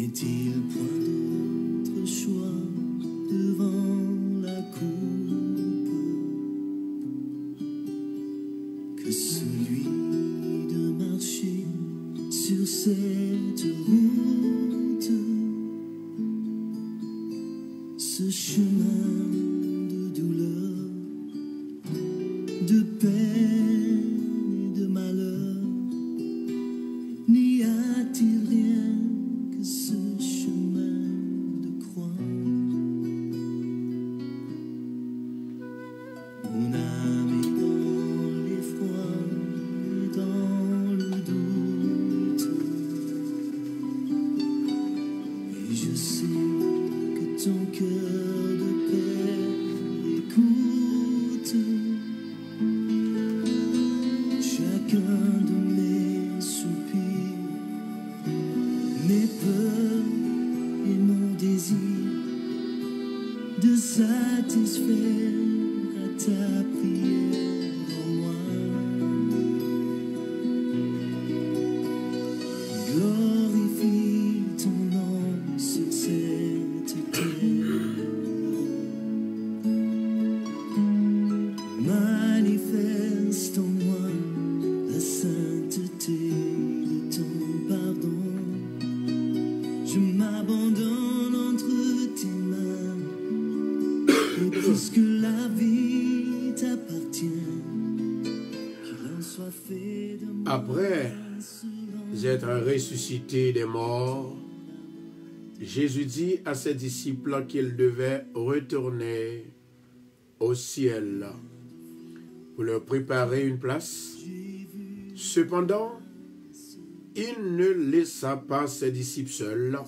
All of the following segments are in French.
N'est-il point d'autre choix devant la coupe que celui de marcher sur cette route, ce chemin de douleur, de peine et de malheur? N'y a-t-il rien que ce chemin de croix? Mon âme est dans l'effroi et dans le doute, et je sais que ton cœur de père écoute chacun de mes soupirs, mes peurs et mon désir de satisfaire à ta prière en moi. Glorifie ton nom sur cette terre, manifeste en moi la sainteté de ton pardon. Je m'abandonne entre tes mains, et puisque la vie t'appartient, qu'il en soit fait de moi. Après être ressuscité des morts, Jésus dit à ses disciples qu'ils devaient retourner au ciel pour leur préparer une place. Cependant, il ne laissa pas ses disciples seuls.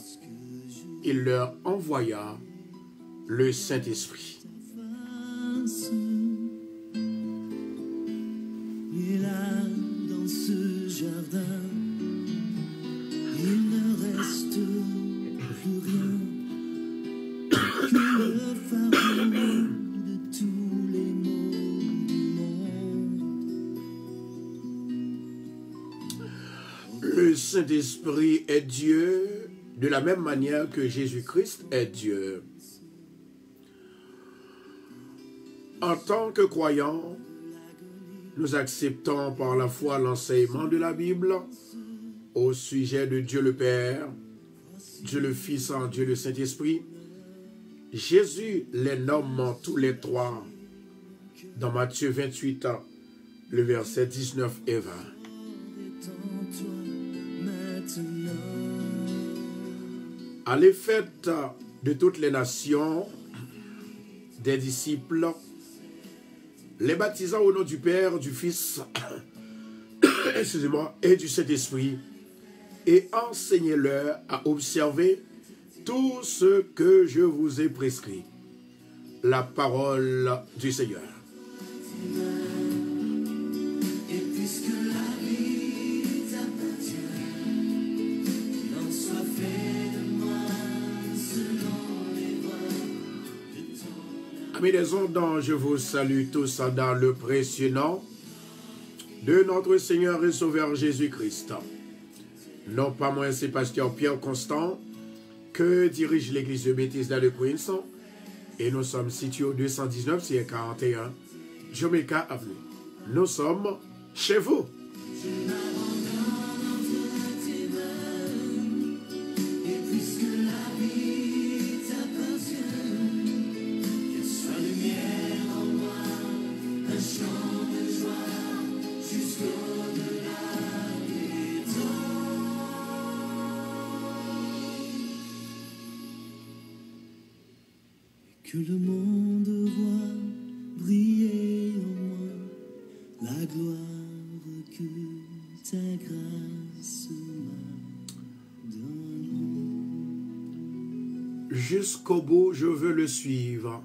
Il leur envoya le Saint-Esprit. Et là, dans ce jardin, il ne reste plus rien que le fardeau de tous les maux du monde. Le Saint-Esprit est Dieu de la même manière que Jésus-Christ est Dieu. En tant que croyants, nous acceptons par la foi l'enseignement de la Bible au sujet de Dieu le Père, Dieu le Fils en Dieu le Saint-Esprit. Jésus les nomme tous les trois dans Matthieu 28, le verset 19 et 20. À les fêtes de toutes les nations, des disciples, les baptisant au nom du Père, du Fils, excusez-moi, et du Saint-Esprit, et enseignez-leur à observer tout ce que je vous ai prescrit. La parole du Seigneur. Amis des ondes, je vous salue tous dans le précieux nom de notre Seigneur et Sauveur Jésus-Christ. Non pas moi, c'est Pasteur Pierre Constant, que dirige l'église de Bethesda de Queens, et nous sommes situés au 219 41 Jamaica Avenue. Nous sommes chez vous. Que le monde voit briller en moi la gloire que ta grâce m'a donnée. Jusqu'au bout, je veux le suivre.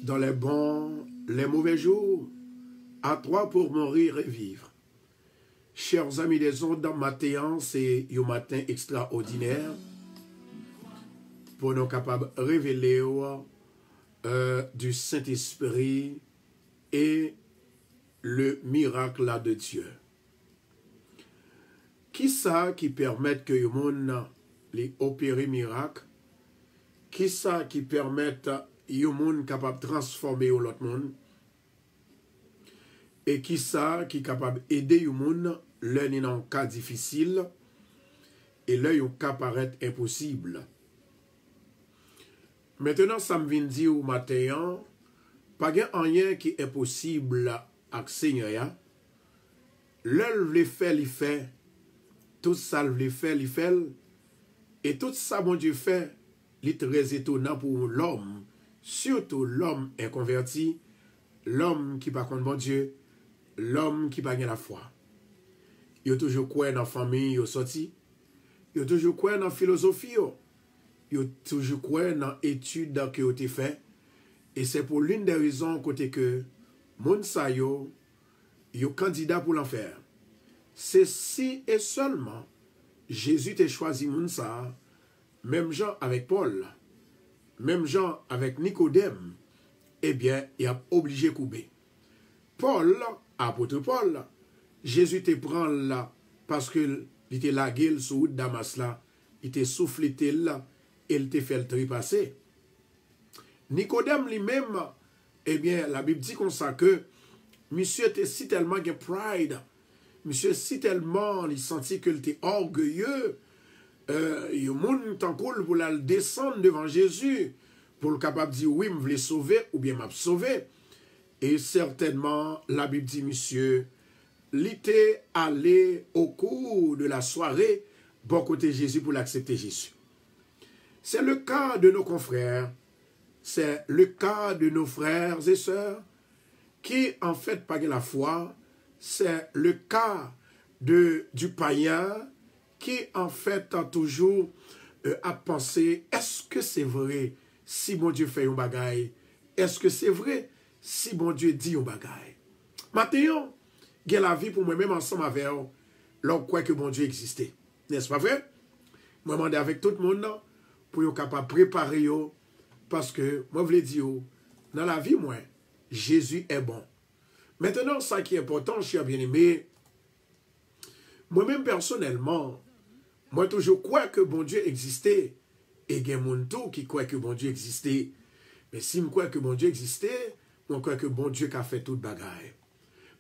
Dans les bons, les mauvais jours, à toi pour mourir et vivre. Chers amis des ondes, dans matin, c'est un matin extraordinaire pour nous capables de révéler du Saint-Esprit et le miracle de Dieu. Qui ça qui permet que le monde les opérer miracle, qui ça qui permettent yon monde capable de transformer l'autre monde, et qui ça qui capable d'aider yon monde l'un est dans un cas difficile, et l'un yon cas paraît impossible. Maintenant, ça me vient dire au matin, pas rien qui est possible avec Seigneur. L'un le fait, il fait. Tout ça le fait, il fait. Et tout ça, bon Dieu fait, il est très étonnant pour l'homme. Surtout l'homme inconverti, l'homme qui pas contre bon Dieu, l'homme qui pas la foi. Il a toujours quoi dans la famille, il sorti. Il a toujours quoi dans la philosophie. Il a toujours quoi dans l'étude que vous avez fait. Et c'est pour l'une des raisons côté que moun sa yo candidat pour l'enfer. C'est si et seulement Jésus t'a choisi moun sa, même gens avec Paul, même gens avec Nicodème, eh bien, il a obligé de couper. Paul, apôtre Paul, Jésus te prend là parce que il était lagué sous Damas là, il était soufflé là, et il te fait le tripasser. Nicodème lui-même, eh bien, la Bible dit comme ça que monsieur était si tellement de pride, monsieur si tellement il sentit qu'il était orgueilleux, il monde tant cool pour la descendre devant Jésus, pour le capable de dire oui, me voulais sauver ou bien m'a sauvé. Et certainement, la Bible dit, monsieur, il était allé au cours de la soirée, bon côté Jésus pour l'accepter Jésus. C'est le cas de nos confrères, c'est le cas de nos frères et sœurs qui, en fait, pas la foi. C'est le cas du païen qui, en fait, a toujours à penser, est-ce que c'est vrai si bon Dieu fait un bagaille? Est-ce que c'est vrai si bon Dieu dit un bagaille? Maintenant, il y a la vie pour moi-même ensemble avec eux, l'on croit que bon Dieu existait. N'est-ce pas vrai? Moi, je demande avec tout le monde pour être capable de préparer. Parce que, moi, je vous dire, dans la vie, moi, Jésus est bon. Maintenant, ça qui est important, cher bien-aimé, moi-même personnellement, moi toujours crois que bon Dieu existait, et il y a mon tout qui croit que bon Dieu existait. Mais si je crois que bon Dieu existait, je crois que bon Dieu a fait toute bagaille.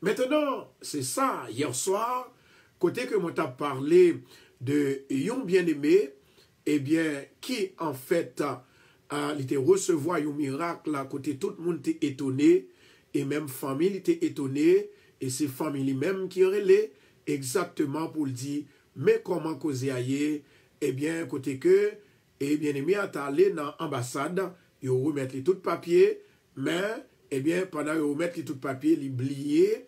Maintenant, c'est ça, hier soir, côté que moi t'ai parlé de yon bien-aimé, eh bien, qui en fait, il était recevoir un miracle, à côté tout le monde était étonné, et même famille était étonnée, et c'est famille même qui relait exactement pour le dire, mais comment causer ailleurs, eh bien, côté que, eh bien, aimé à aller dans l'ambassade, ils remettent les tout papier, mais, eh bien, pendant qu'ils remettent les tout papier, ils oubliaient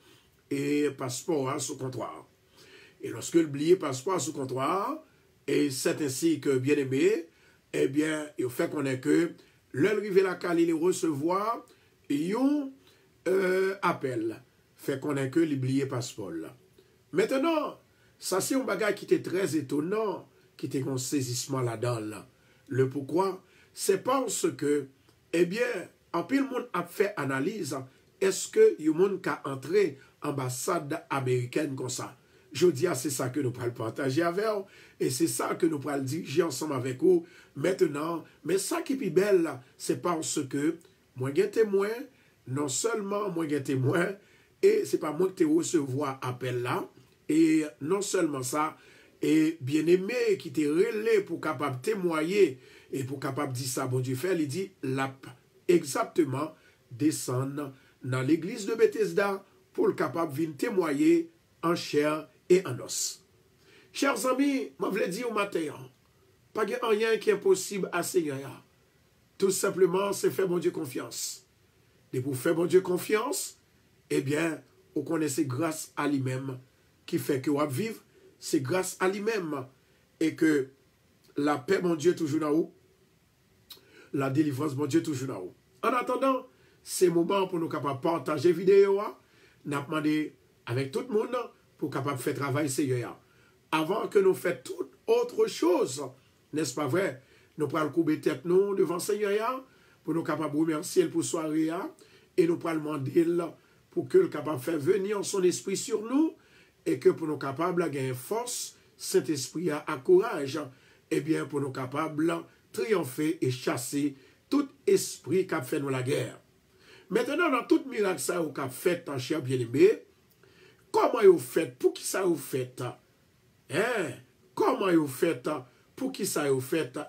et passeport sous comptoir. Et lorsque le oublié passeport sous comptoir, et c'est ainsi que, bien aimé, eh bien, il fait qu'on est que, l'heure arrivé la cale, il recevoir, ils ont appel, fait qu'on est que l'oublié passeport là. Maintenant, ça c'est un bagage qui était très étonnant, qui était un saisissement là-dedans. Là. Le pourquoi, c'est parce que, eh bien, en pile monde a fait analyse, est-ce que y a monde qui a entré ambassade américaine comme ça? Je dis, c'est ça que nous pourrons partager avec vous, et c'est ça que nous pourrons dire ensemble avec vous maintenant. Mais ça qui est plus belle, c'est parce que moi, j'ai témoin, non seulement moi, j'ai témoin, et c'est pas moi qui te recevoir appel là, et non seulement ça, et bien aimé qui te relais pour capable témoigner, et pour capable dire ça, bon Dieu fait, il dit, exactement, descendre dans l'église de Bethesda, pour le capable de venir témoigner en chair et en os. Chers amis, je voulais dire au matin, pas rien qui est impossible à Seigneur. Tout simplement, c'est faire mon Dieu confiance. Et pour faire mon Dieu confiance, eh bien, vous connaissez grâce à lui-même qui fait que vous vivez, c'est grâce à lui-même et que la paix, mon Dieu, toujours dans vous, la délivrance, mon Dieu, toujours dans vous. En attendant, c'est le moment pour nous capables de partager la vidéo, nous demandé avec tout le monde pour capable de faire travail Seigneur. Avant que nous fassions toute autre chose, n'est-ce pas vrai? Nous prenons le couper tête nous devant Seigneur pour nous capables de remercier pour soirée et nous prenons demander pour que le capable de faire venir son esprit sur nous et que pour nous capables de gagner force, cet esprit a courage eh bien, pour nous capables de triompher et chasser tout esprit qui a fait nous la guerre. Maintenant, dans tout miracle ça vous avez fait en cher bien-aimé, comment vous faites pour qui ça vous faites? Hein? Comment vous faites pour qui ça vous faites?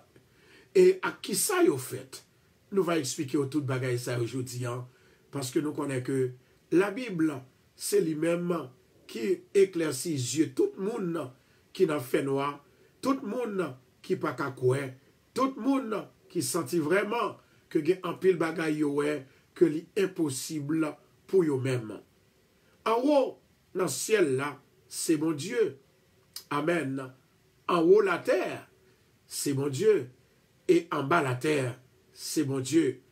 Et à qui ça vous faites? Nous allons expliquer tout bagaille ça aujourd'hui, hein, parce que nous connaissons que la Bible, c'est lui-même qui éclaircit les yeux. Tout le monde qui n'a fait noir, tout le monde qui n'a pas quoi, tout le monde qui sentit vraiment que il y a un pile bagaille que c'est impossible pour eux-mêmes. En haut, dans le ciel là, c'est mon Dieu. Amen. En haut la terre, c'est mon Dieu. Et en bas la terre, c'est mon Dieu.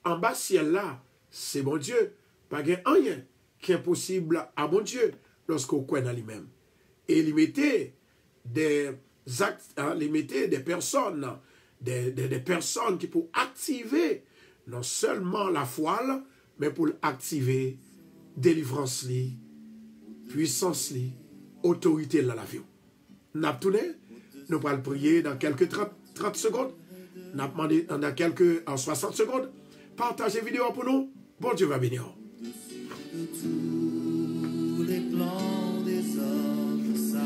En bas ciel là, c'est mon Dieu. Pas rien qui est impossible à mon Dieu lorsqu'on croit dans lui-même. Et il mettait des actes, il mettait des personnes, des personnes qui pour activer non seulement la foi, mais pour activer délivrance, puissance, autorité dans la vie. Nous allons prier dans quelques 30 secondes. Nous allons demander dans quelques 60 secondes. Partagez la vidéo pour nous. Bon Dieu va bénir. De tous les plans des hommes sages,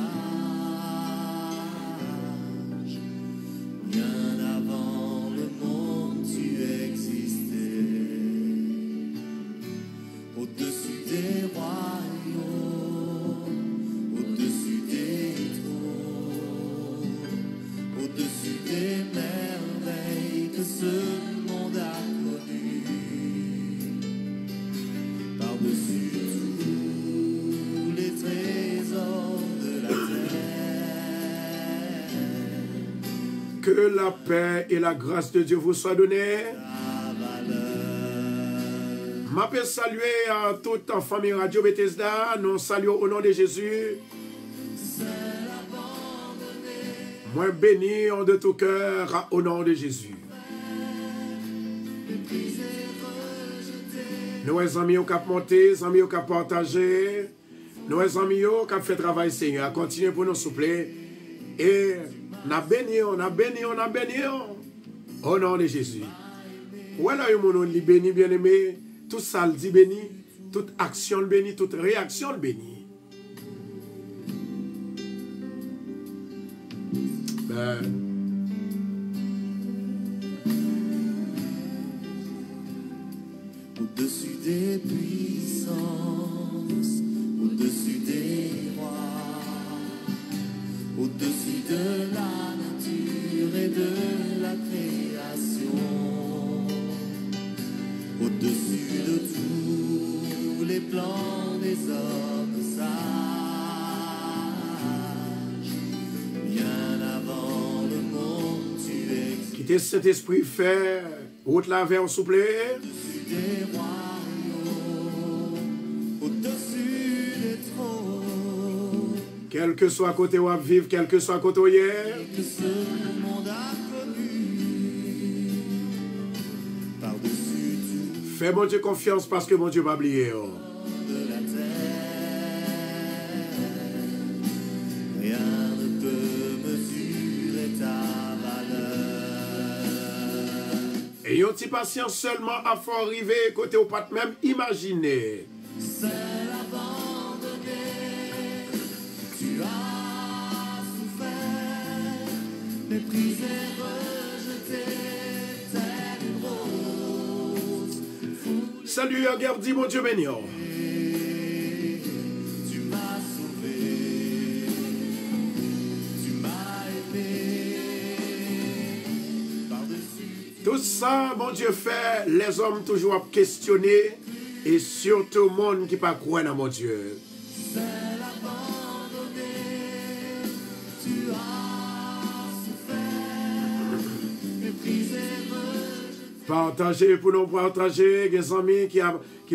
bien avant le monde tu existais, au-dessus des royaumes, au-dessus des trônes, au-dessus des merveilles que ce monde a connues. Par-dessus tous les trésors de la terre, que la paix et la grâce de Dieu vous soient données. Je peux saluer à toute la famille Radio Bethesda. Nous saluons au nom de Jésus. Moi béni de tout cœur au nom de Jésus. Nous les amis qui ont monté, les amis qui ont partagé, nous les amis qui ont fait travail Seigneur. Continuez pour nous souffler. Et nous bénissons, nous bénissons, nous bénissons au nom de Jésus. Voilà, mon nom béni, bien-aimé. Tout ça le dit béni, toute action le béni, toute réaction le béni. Au-dessus des puissances, au-dessus des rois, au-dessus de la nature et de la création, au-dessus de tous les plans des hommes sages, bien avant le monde tu existais. Quittez cet esprit fait, route la vers souple. Des royaumes, au-dessus des trônes, Quel que soit côté où vivre, quel que soit côté où hier. que ce monde a connu, par-dessus tout Fais mon Dieu confiance parce que mon Dieu va oublier. de la terre, rien ne peut mesurer ta valeur. Ayons petit patience seulement à faire arriver côté où pas même imaginer. Seul abandonné, tu as souffert, méprisé, rejeté, tel une rose. Salut, Gardi, mon Dieu béni. Tu m'as sauvé, tu m'as aimé, par-dessus. Tout ça, mon Dieu fait, les hommes toujours questionner et surtout le monde qui pas croire dans mon Dieu. Seul abandonné, tu as souffert, méprisé, rejeté. Partagez pour nous partager, des amis qui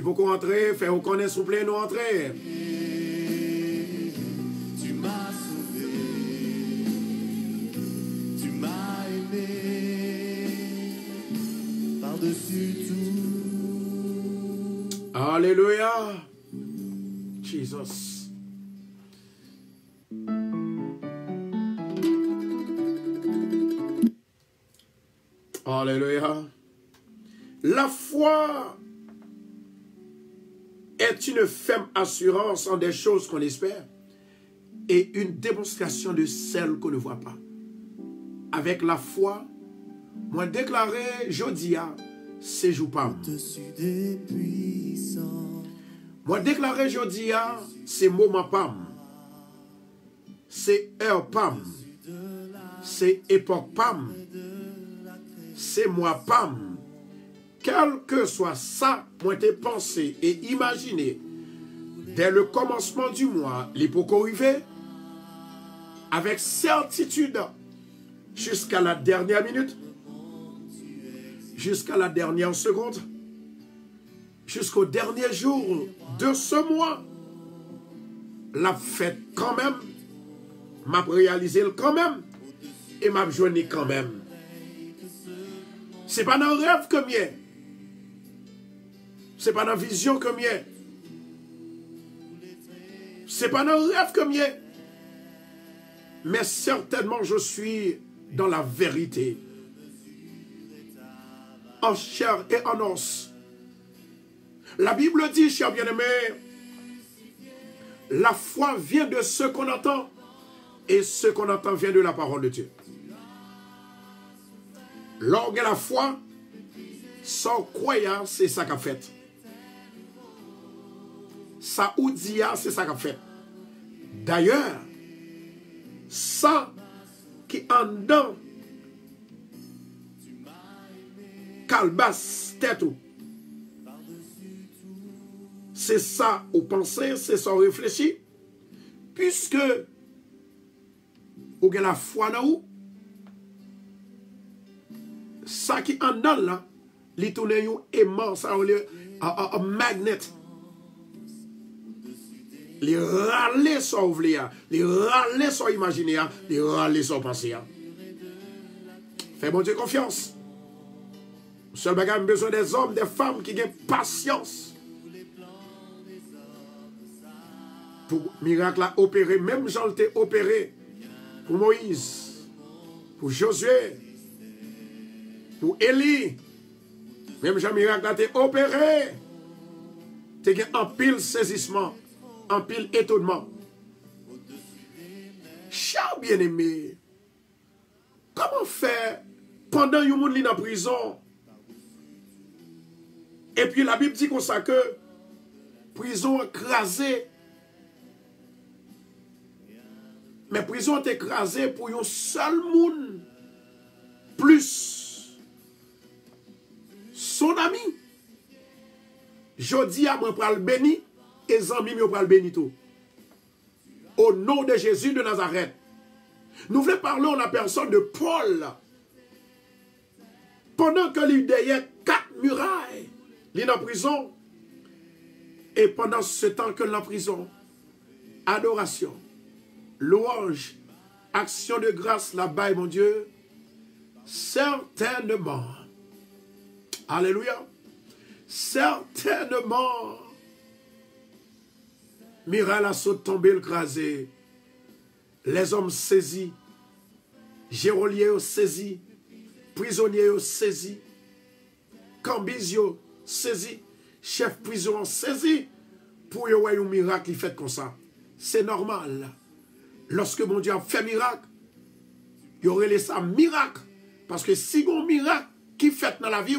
peuvent rentrer, faire reconnaître s'il vous plaît, nous entrer. Tu m'as sauvé, tu m'as aimé, par-dessus tout. Alléluia. Jesus. Alléluia. La foi est une ferme assurance en des choses qu'on espère et une démonstration de celles qu'on ne voit pas. Avec la foi, moi déclaré, je dis, c'est jour pas. Moi déclaré, je dis, c'est moment pas. C'est heure pam, c'est époque pam, c'est mois pam. Quel que soit ça, moi t'ai pensé et imaginé dès le commencement du mois, l'époque arrivée, avec certitude, jusqu'à la dernière minute, jusqu'à la dernière seconde, jusqu'au dernier jour de ce mois, la fête quand même, m'a réalisé quand même et m'a joigné quand même. C'est pas dans le rêve que mien. C'est pas dans la vision que mien. C'est pas dans le rêve que mien. Mais certainement je suis dans la vérité. En chair et en os. La Bible dit, cher bien-aimé, la foi vient de ce qu'on entend. Et ce qu'on entend vient de la parole de Dieu. Lorsque la foi, sans croyant, c'est ça qu'a fait. Ça ou dit, c'est ça qu'a fait. D'ailleurs, ça qui en dedans, calbas, tête, c'est ça ou penser, c'est ça ou réfléchir, puisque ou avez la foi dans vous, ça qui en dedans là, il tourne un aimant, ça un magnet. Les râler sans ouvrir, les râler sans imaginer, les râler sans penser. Fais mon Dieu confiance. Seul bagage, besoin des hommes, des femmes qui ont patience. Pour miracle à opérer, même Jean l'était opéré. Pour Moïse, pour Josué, pour Élie, même Jean miracle a été opéré. Tu as un pile saisissement, un pile étonnement. Cher bien-aimé, comment faire pendant que vous êtes en prison? Et puis la Bible dit comme ça que prison écrasée. Mais prison est écrasée pour un seul monde. Plus son ami. Je dis à moi pour le béni et les amis pour le béni tout. Au nom de Jésus de Nazareth. Nous voulons parler en la personne de Paul. Pendant que il derrière 4 murailles, il est en prison. Et pendant ce temps que la prison, adoration, louange, action de grâce là-bas, mon Dieu, certainement, alléluia, certainement, Miral a sauté tombé le crasé, les hommes saisis, Géroliers saisis, prisonniers saisis, Cambizio saisis, chef prison saisis, pour y avoir un miracle qui fait comme ça. C'est normal. Lorsque mon Dieu a fait miracle, il y aurait laissé un miracle. Parce que si un miracle qui fait dans la vie,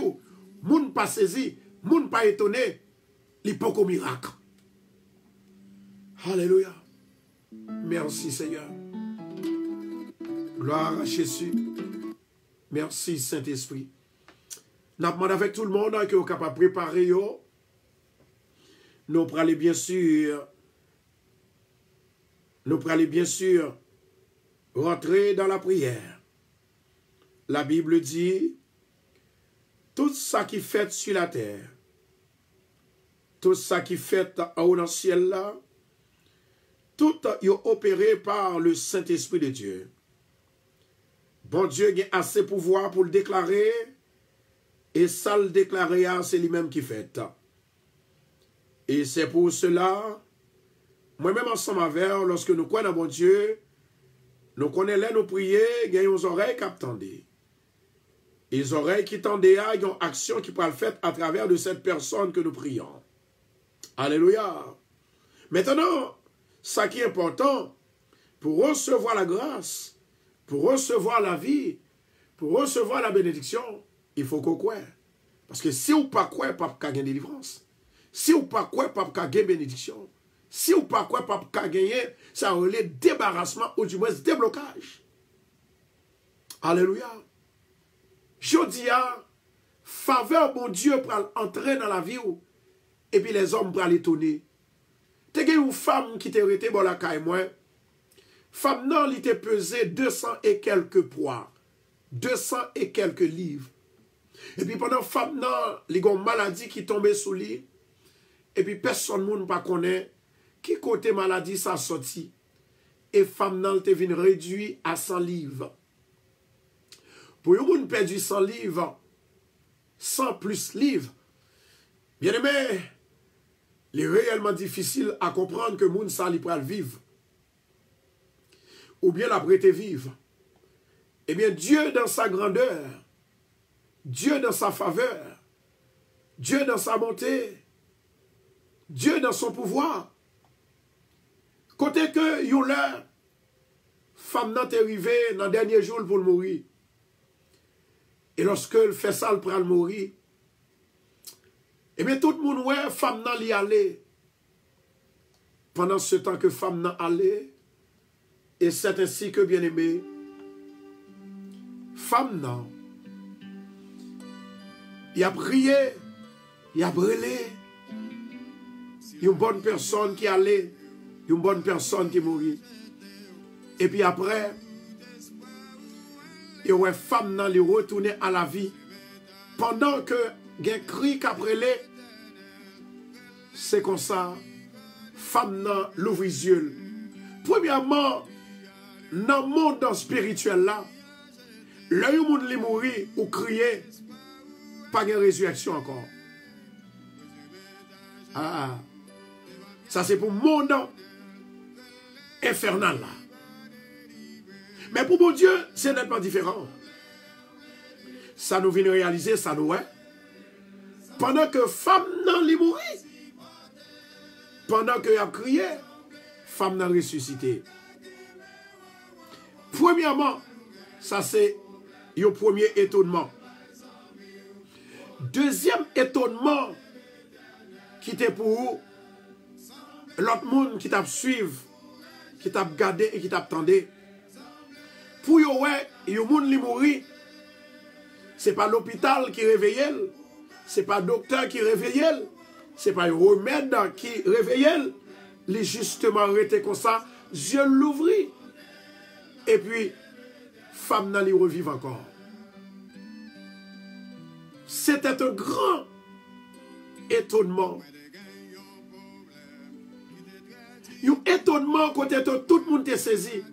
moun pas saisi, moun pas étonné, il n'y a pas de miracle. Alléluia. Merci Seigneur. Gloire à Jésus. Merci Saint-Esprit. Nous demandons avec tout le monde que vous êtes capable de préparer. Nous allons bien sûr. Nous allons bien sûr rentrer dans la prière. La Bible dit, tout ça qui fait sur la terre, tout ça qui fait en haut dans le ciel là, tout est opéré par le Saint-Esprit de Dieu. Bon Dieu a assez pouvoir pour le déclarer, et ça le déclarer, c'est lui-même qui fait. Et c'est pour cela, moi-même ensemble avec, lorsque nous croyons dans bon Dieu, nous connaissons nous prier, gagnons nos oreilles qui attendent. Les oreilles qui tendent des une action qui peut le faire à travers de cette personne que nous prions. Alléluia. Maintenant, ça qui est important, pour recevoir la grâce, pour recevoir la vie, pour recevoir la bénédiction, il faut qu'on croie. Parce que si vous ne pas croire, pas de gagner délivrance. Si vous ne pas croire, pas de gagner bénédiction. Si vous ne pas croire, pas de gagner, ça relève débarrassement ou du moins déblocage. Alléluia. Je dis à faveur, mon Dieu, pour entrer dans la vie, et puis les hommes pour aller tourner. Tu as une femme qui t'a été bon la caille, moi. Femme, non, elle était pesée 200 et quelques poids. 200 et quelques livres. Et puis pendant femme, non, il y a une maladie qui tombait sous lui. Et puis personne ne pas connaît qui côté maladie ça sorti. Et femme, non, elle vient réduire à 100 livres. Pour une perdu 100 livres, 100 plus livres, bien aimé, il est réellement difficile à comprendre que moun sa li pral vivre. Ou bien la prêter vivre. Eh bien, Dieu dans sa grandeur, Dieu dans sa faveur, Dieu dans sa bonté, Dieu dans son pouvoir. Côté que yon l'heure, femme nan t'est arrivée dans le dernier jour pour le mourir. Et lorsque elle fait ça, elle prend le mourir. Eh bien, tout le monde, ouais, femme nan li allait. Pendant ce temps que femme nan allait, et c'est ainsi que, bien aimé, femme nan, il a prié, il a brûlé, une bonne personne qui allait, une bonne personne qui mourit. Et puis après, et ouais, femme nan li retourner à la vie. Pendant que gen cri qu'après les, c'est comme ça, femme nan l'ouvre les yeux. Premièrement, dans le monde spirituel là, là où monde li mourir ou crier, pas de résurrection encore. Ah, ça c'est pour le monde infernal là. Mais pour mon Dieu, c'est nettement différent. Ça nous vient réaliser, ça nous est. Pendant que femme nan li mourir, pendant que y a crié, femme nan ressuscité. Premièrement, ça c'est le premier étonnement. Deuxième étonnement, qui était pour l'autre monde qui t'a suivi, qui t'a gardé et qui t'attendait. Pour yo ouais, yo moun li mouri, c'est pas l'hôpital qui réveille, c'est pas le docteur qui réveille, c'est pas le remède qui réveille, il justement arrêté comme ça, Dieu l'ouvrit. Et puis, femme nan li revive encore. C'était un grand étonnement. Un étonnement côté tout le monde est saisi.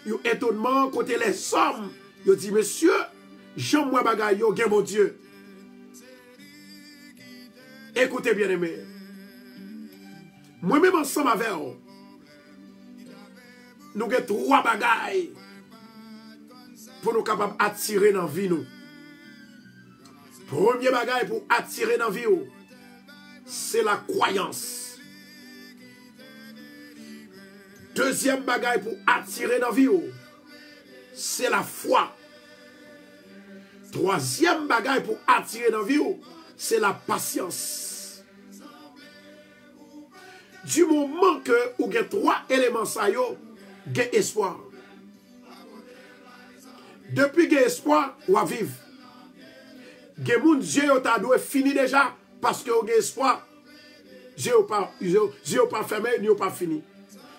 Un étonnement côté les hommes. Ils dit, monsieur, j'aime bagay yo gen mon Dieu. Écoutez bien aimé. Moi-même ensemble avec vous, nous avons 3 bagailles pour nous capables d'attirer dans la vie. Premier bagaille pour attirer dans la vie, c'est la croyance. Deuxième bagaille pour attirer dans la vie, c'est la foi. Troisième bagaille pour attirer dans la vie, c'est la patience. Du moment que vous avez 3 éléments, ça y est, espoir. Depuis que espoir, vous vivez. Gen moun Dieu t'a doué fini déjà parce que vous avez espoir. Dieu pas fermé, ni pas fini.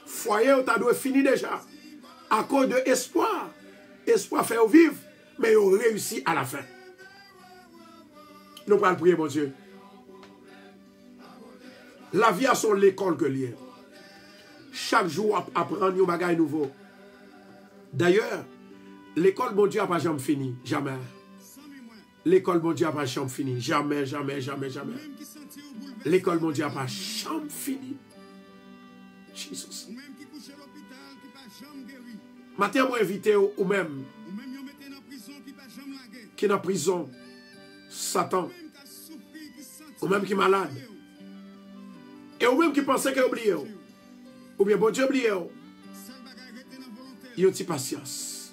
Foyer t'a doué fini déjà à cause de espoir. Espoir fait vivre, mais vous réussi à la fin. Nous allons prier, mon Dieu. La vie a son l'école que lié. Chaque jour, apprendre un bagage nouveau. D'ailleurs, l'école, mon Dieu, n'a pas jamais fini. Jamais. L'école, mon Dieu, n'a pas jamais fini. Jamais, jamais, jamais, jamais. L'école, mon Dieu, n'a pas jamais fini. Jesus. Matin, moi invité ou même. qui est en prison, Satan, ou même qui est malade, et ou même qui pensait qu'il a oublié, ou bien bon Dieu a oublié, il y a une petite patience.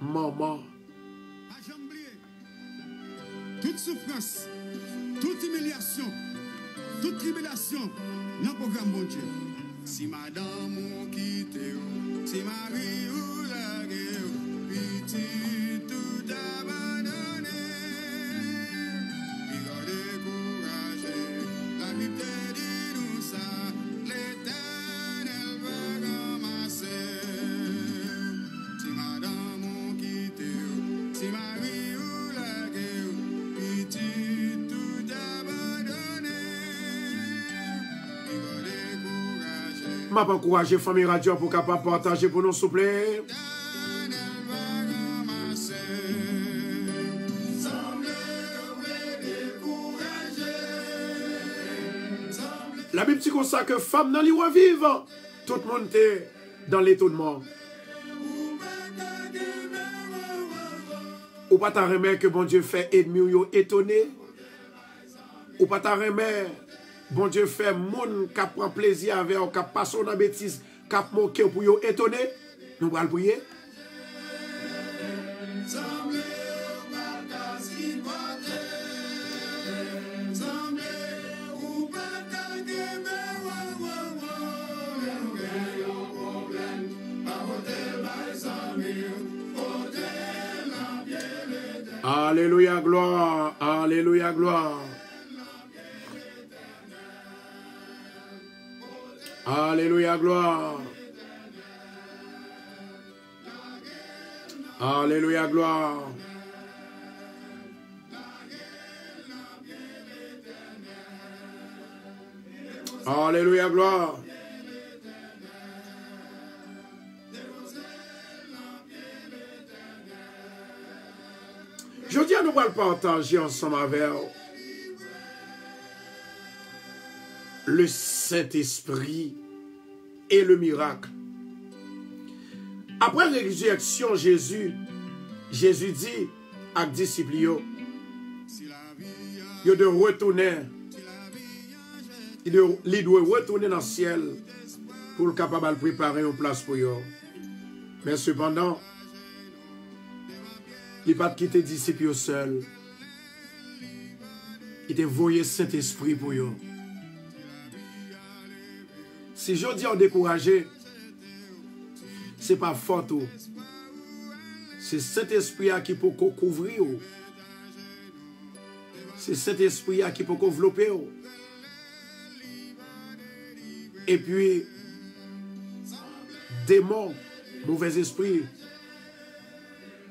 Maman. Toute souffrance, toute humiliation, toute tribulation, dans le programme bon Dieu. Si madame ou quitte, si mari ou la guerre, petit tout abandonné, il va décourager, la Bible dit nous ça, l'Éternel va ramasser. Si madame ou quitte, si mari ou la guerre, petit tout abandonné, il va décourager. Je vais encourager la famille radio pour capable partager pour nous, s'il vous plaît. La Bible dit comme ça que femme dans les vivre, tout le monde est dans l'étonnement. Ou pas ta remet que bon Dieu fait ennemi ou étonné. Ou pas ta remet bon Dieu fait moun qui prend plaisir avec ou qui passe dans bêtise, qui moqué pour yo étonné. Nous allons prier. Alléluia, gloire. Alléluia, gloire. Alléluia, gloire. Alléluia, gloire. Alléluia, gloire. Je dis à nous allons partager ensemble avec le Saint-Esprit et le miracle. Après la résurrection, Jésus dit à ses disciples, il doit retourner. Il doit retourner dans le ciel pour le capable de préparer une place pour eux. Mais cependant, il n'a pas quitté les disciples seuls. Il a envoyé le Saint-Esprit pour eux. Si je dis en découragé, ce n'est pas faute. C'est Saint-Esprit qui peut couvrir. C'est Saint-Esprit qui peut développer. Et puis, démons, mauvais esprits,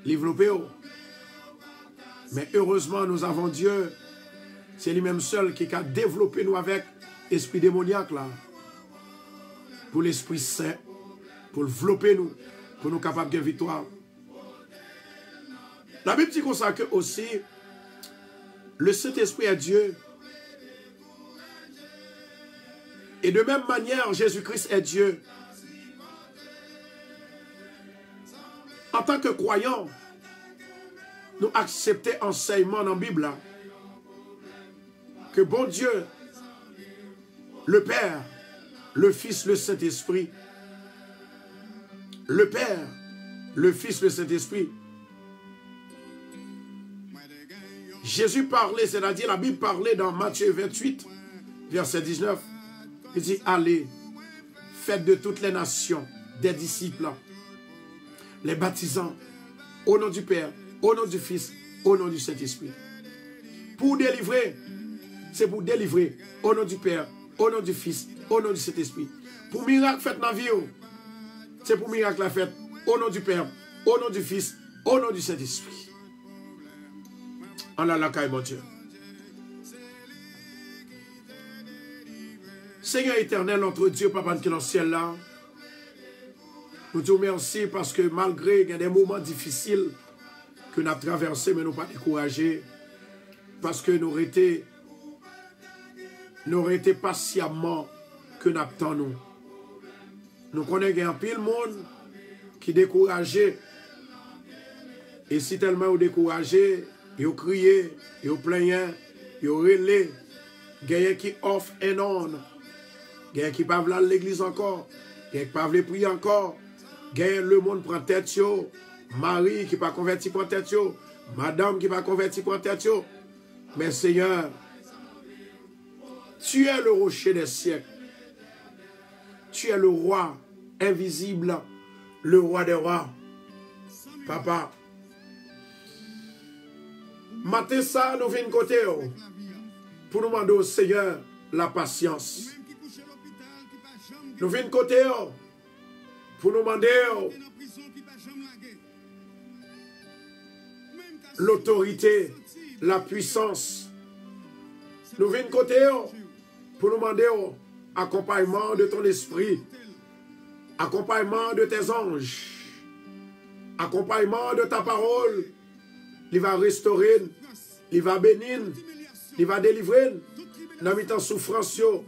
développer. Mais heureusement, nous avons Dieu. C'est lui-même seul qui a développé nous avec l'esprit démoniaque là. Pour l'Esprit Saint, pour développer nous, pour nous capables de victoire. La Bible dit que aussi, le Saint-Esprit est Dieu. Et de même manière, Jésus-Christ est Dieu. En tant que croyants, nous acceptons l'enseignement dans la Bible là, que bon Dieu, le Père, le Fils, le Saint-Esprit, le Père, le Fils, le Saint-Esprit. Jésus parlait, c'est-à-dire la Bible parlait dans Matthieu 28, verset 19. Il dit, allez, faites de toutes les nations des disciples, les baptisant au nom du Père, au nom du Fils, au nom du Saint-Esprit. Pour délivrer, c'est pour délivrer au nom du Père, au nom du Fils, au nom du Saint-Esprit. Pour miracle fait dans la vie, c'est pour miracle la fête au nom du Père, au nom du Fils, au nom du Saint-Esprit. En la caille, mon Dieu. Seigneur éternel, notre Dieu, Papa qui est dans le ciel là, nous te remercions parce que malgré des moments difficiles que nous avons traversés, mais nous pas découragés, parce que nous avons été patiemment que nous attendons. Nous connaissons un pile monde qui est découragé Et si tellement vous découragez, vous criez, vous plaignez, vous relez, gagnez qui offre un non, gagnez qui pas v'là l'église encore, gagnez qui pas v'là prier encore, gagnez le monde prend tête yo, Marie qui pas converti prend tête yo, madame qui pas converti prend tête yo. Mais Seigneur, tu es le rocher des siècles. Tu es le roi invisible, le roi des rois. Papa, matin ça, nous venons côté pour nous demander au Seigneur la patience. Nous venons côté pour nous demander l'autorité, la puissance. Nous venons côté pour nous demander accompagnement de ton esprit, accompagnement de tes anges, accompagnement de ta parole. Il va restaurer, il va bénir, il va délivrer. Dans mi temps souffrance yo,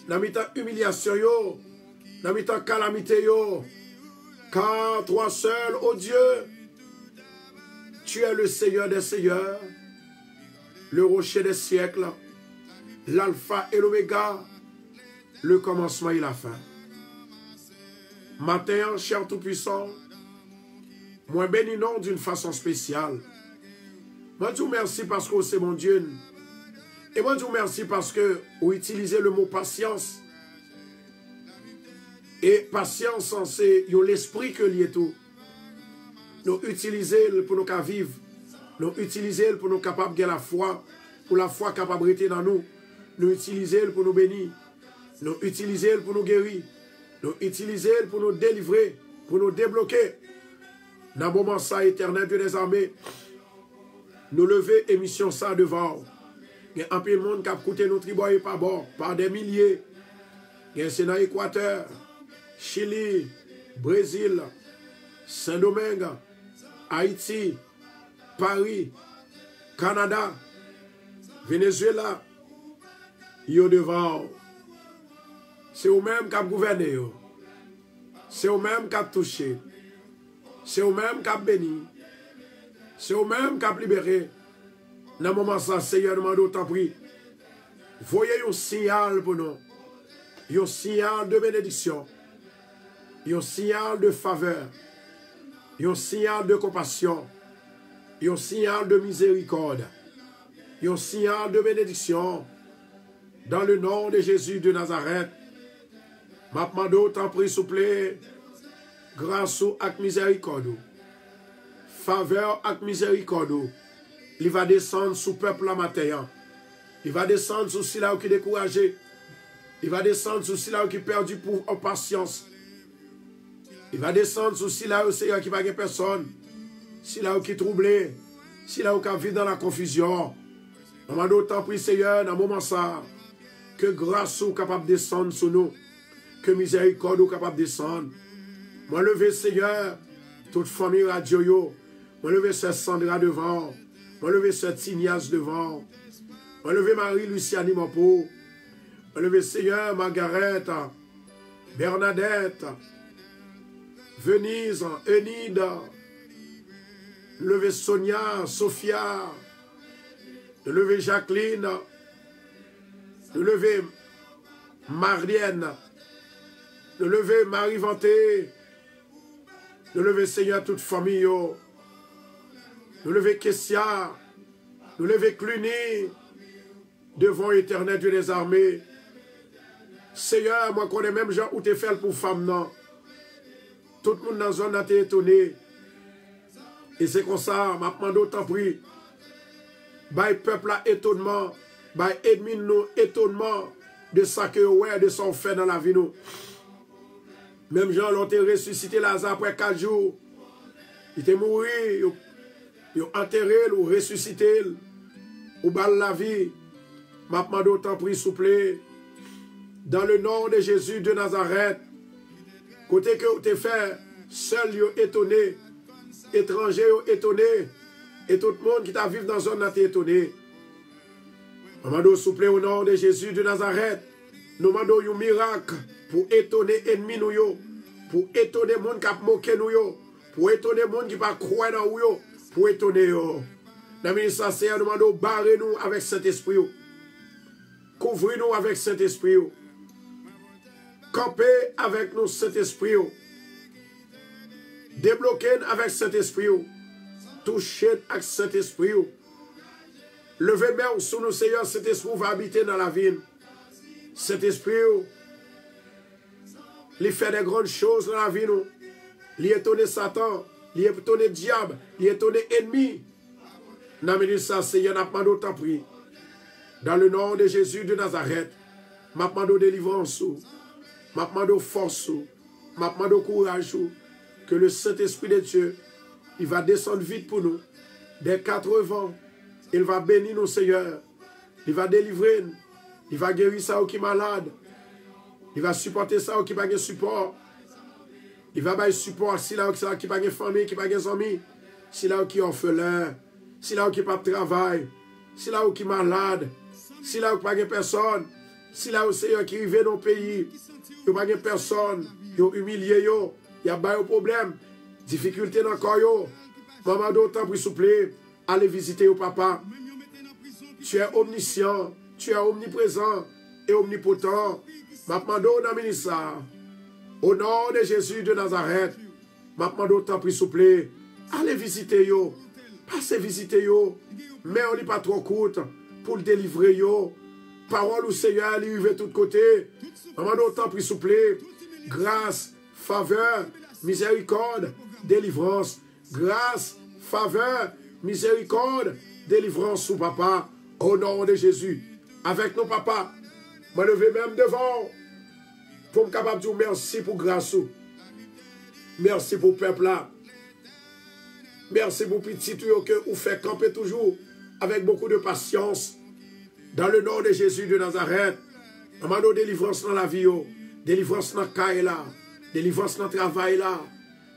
dans mi temps humiliation yo, dans mi temps calamité yo. Car toi seul, ô Dieu, tu es le Seigneur des seigneurs, le rocher des siècles, l'alpha et l'oméga, le commencement et la fin. Matin, cher Tout-Puissant, moi bénis non d'une façon spéciale. Moi, je vous remercie parce que c'est mon Dieu. Et moi, je vous remercie parce que vous utilisez le mot patience. Et patience, c'est l'esprit que lié tout. Nous utilisons pour nous vivre. Nous utilisons pour nous capables de la foi. Pour la foi capable de rester dans nous. Nous utilisons pour nous bénir. Nous utilisons pour nous guérir. Nous utilisons pour nous délivrer. Pour nous débloquer. Dans le moment ça, éternel Dieu des armées, nous lever émission ça devant. Il y a un peu de monde qui a coûté nos tribus et pas bon, par des milliers. Il y a c'est dans l'Équateur, Chili, Brésil, Saint-Domingue, Haïti, Paris, Canada, Venezuela. Il y a devant. C'est eux-mêmes qui ont gouverné. C'est eux-mêmes qui ont touché. C'est eux-mêmes qui ont béni. C'est eux-mêmes qui ont libéré. Dans le moment ça, Seigneur, demande autant pris. Voyez un signal pour nous. Un signal de bénédiction. Un signal de faveur. Un signal de compassion. Un signal de miséricorde. Un signal de bénédiction. Dans le nom de Jésus de Nazareth. Ma demande autant pris, s'il vous plaît. Grâce à miséricorde. Faveur et miséricorde. Il va descendre sous le peuple la matin. Il va descendre sous ceux qui sont découragés. Il va descendre sous ceux qui sont perdus en patience. Il va descendre sous ceux qui ne ont personne. Ceux qui sont troublés. Ceux qui vivent dans la confusion. On m'a d'autant pris, Seigneur, dans le moment ça, que grâce soit capable de descendre sur nous. Que miséricorde soit capable de descendre. Moi, lever, Seigneur, toute famille radio. Moi, lever cette Sandra devant. Moi, lever cette Tignas devant. Moi, lever Marie-Luciani Mopo. Moi, lever Seigneur, Margaret, Bernadette, Venise, Enide. Lever Sonia, Sophia. Lever Jacqueline. Lever Marienne. Lever Marie-Vanté. Lever Seigneur toute famille. Nous lever Kessia, nous lever Cluny, devant l'éternel Dieu des armées. Seigneur, moi connais même gens où tu fait pour femme, non. Tout le monde dans la zone a été étonné. Et c'est comme ça, m'a demandé autant pris. By peuple à étonnement, by ennemi nous étonnement de ça que ouais, de son fait dans la vie nous. Même gens l'ont ressuscité Lazare après 4 jours. Il était mort. Ils ont enterré, ou ressuscité, ou balle la vie. M'a demandé autant pris, s'il vous plaît. Dans le nom de Jésus de Nazareth, côté que vous te fait, seul vous étonné, étranger vous étonné, et tout le monde qui t'a vécu dans zone a été étonné. M'a demandé s'il vous plaît au nom de Jésus de Nazareth, nous demandons un miracle pour étonner ennemis nous, pour étonner les gens qui ont moqué nous, pour étonner les gens qui ne croient pas dans nous, pour étonner. Dans le ministère, Seigneur, nous demandons barrez-nous avec Saint-Esprit. Couvrez-nous avec Saint-Esprit. Campez avec nous, Saint-Esprit. Débloquez avec Saint-Esprit. Touchez avec Saint-Esprit. Levez main sous nous, Seigneur. Saint-Esprit va habiter dans la ville. Saint-Esprit, il fait des grandes choses dans la vie. Il étonne Satan. Il étonne diable. Il étonne ennemi. Dans le ministère, Seigneur, n'a pas d'autre prix. Dans le nom de Jésus de Nazareth, m'a demandé délivrance, m'a demandé force, m'a demandé courage, que le Saint-Esprit de Dieu, il va descendre vite pour nous. Des 4 vents, il va bénir nous, Seigneur. Il va délivrer, il va guérir ça qui est malade. Il va supporter ça qui n'a pas de support. Il va donner support si là qui n'a pas de famille, qui n'a pas de amis. Si là qui est orphelin, si là qui n'a pas de travail, si là qui est malade. Si là où pas de personne, si là où Seigneur qui arrive dans le pays, il n'y a pas de personne, il y a humilié, il y a pas de problème, difficulté dans le corps, maman d'autant pour souffler, allez visiter au papa. Tu es omniscient, tu es omniprésent et omnipotent. Maman d'autant ministère, au nom de Jésus de Nazareth, maman d'autant pour souffler, allez visiter yo, passez visiter yo, mais on n'est pas trop courte. Pour le délivrer, yo. Parole au Seigneur, il arrive de tous côtés. Maman d'autant pris souple. Grâce, faveur, miséricorde, délivrance. Grâce, faveur, miséricorde, délivrance sous papa. Au nom de Jésus. Avec nos papas. Je me lever même devant. Pour me capable de dire merci pour grâce. Merci pour le peuple là. Merci pour petit que vous faites camper toujours. Avec beaucoup de patience, dans le nom de Jésus de Nazareth, amano délivrance dans la vie, délivrance dans le caille là, délivrance dans le travail là,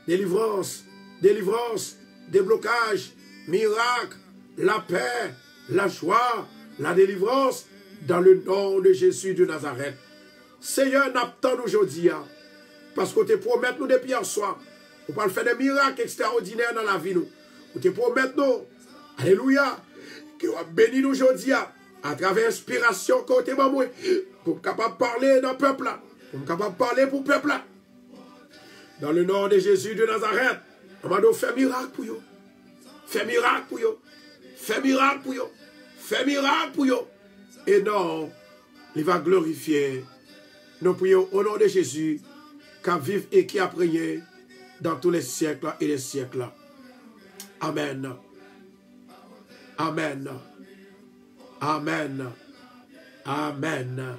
délivrance, déblocage, miracle, la paix, la joie, la délivrance, dans le nom de Jésus de Nazareth. Seigneur, n'attend aujourd'hui, parce que tu promets nous depuis hier soir, on va faire des miracles extraordinaires dans la vie, nous. On te promet nous, alléluia, qui va bénir aujourd'hui à travers l'inspiration côté maman pour capable parler dans le peuple là, pour capable parler pour le peuple là. Dans le nom de Jésus de Nazareth, on va nous faire miracle pour eux. Fais miracle pour eux. Fais miracle pour eux. Fais miracle pour eux. Et non, il va glorifier. Nous prions au nom de Jésus, qui vive et qui a prié dans tous les siècles et les siècles. Amen. Amen. Amen. Amen.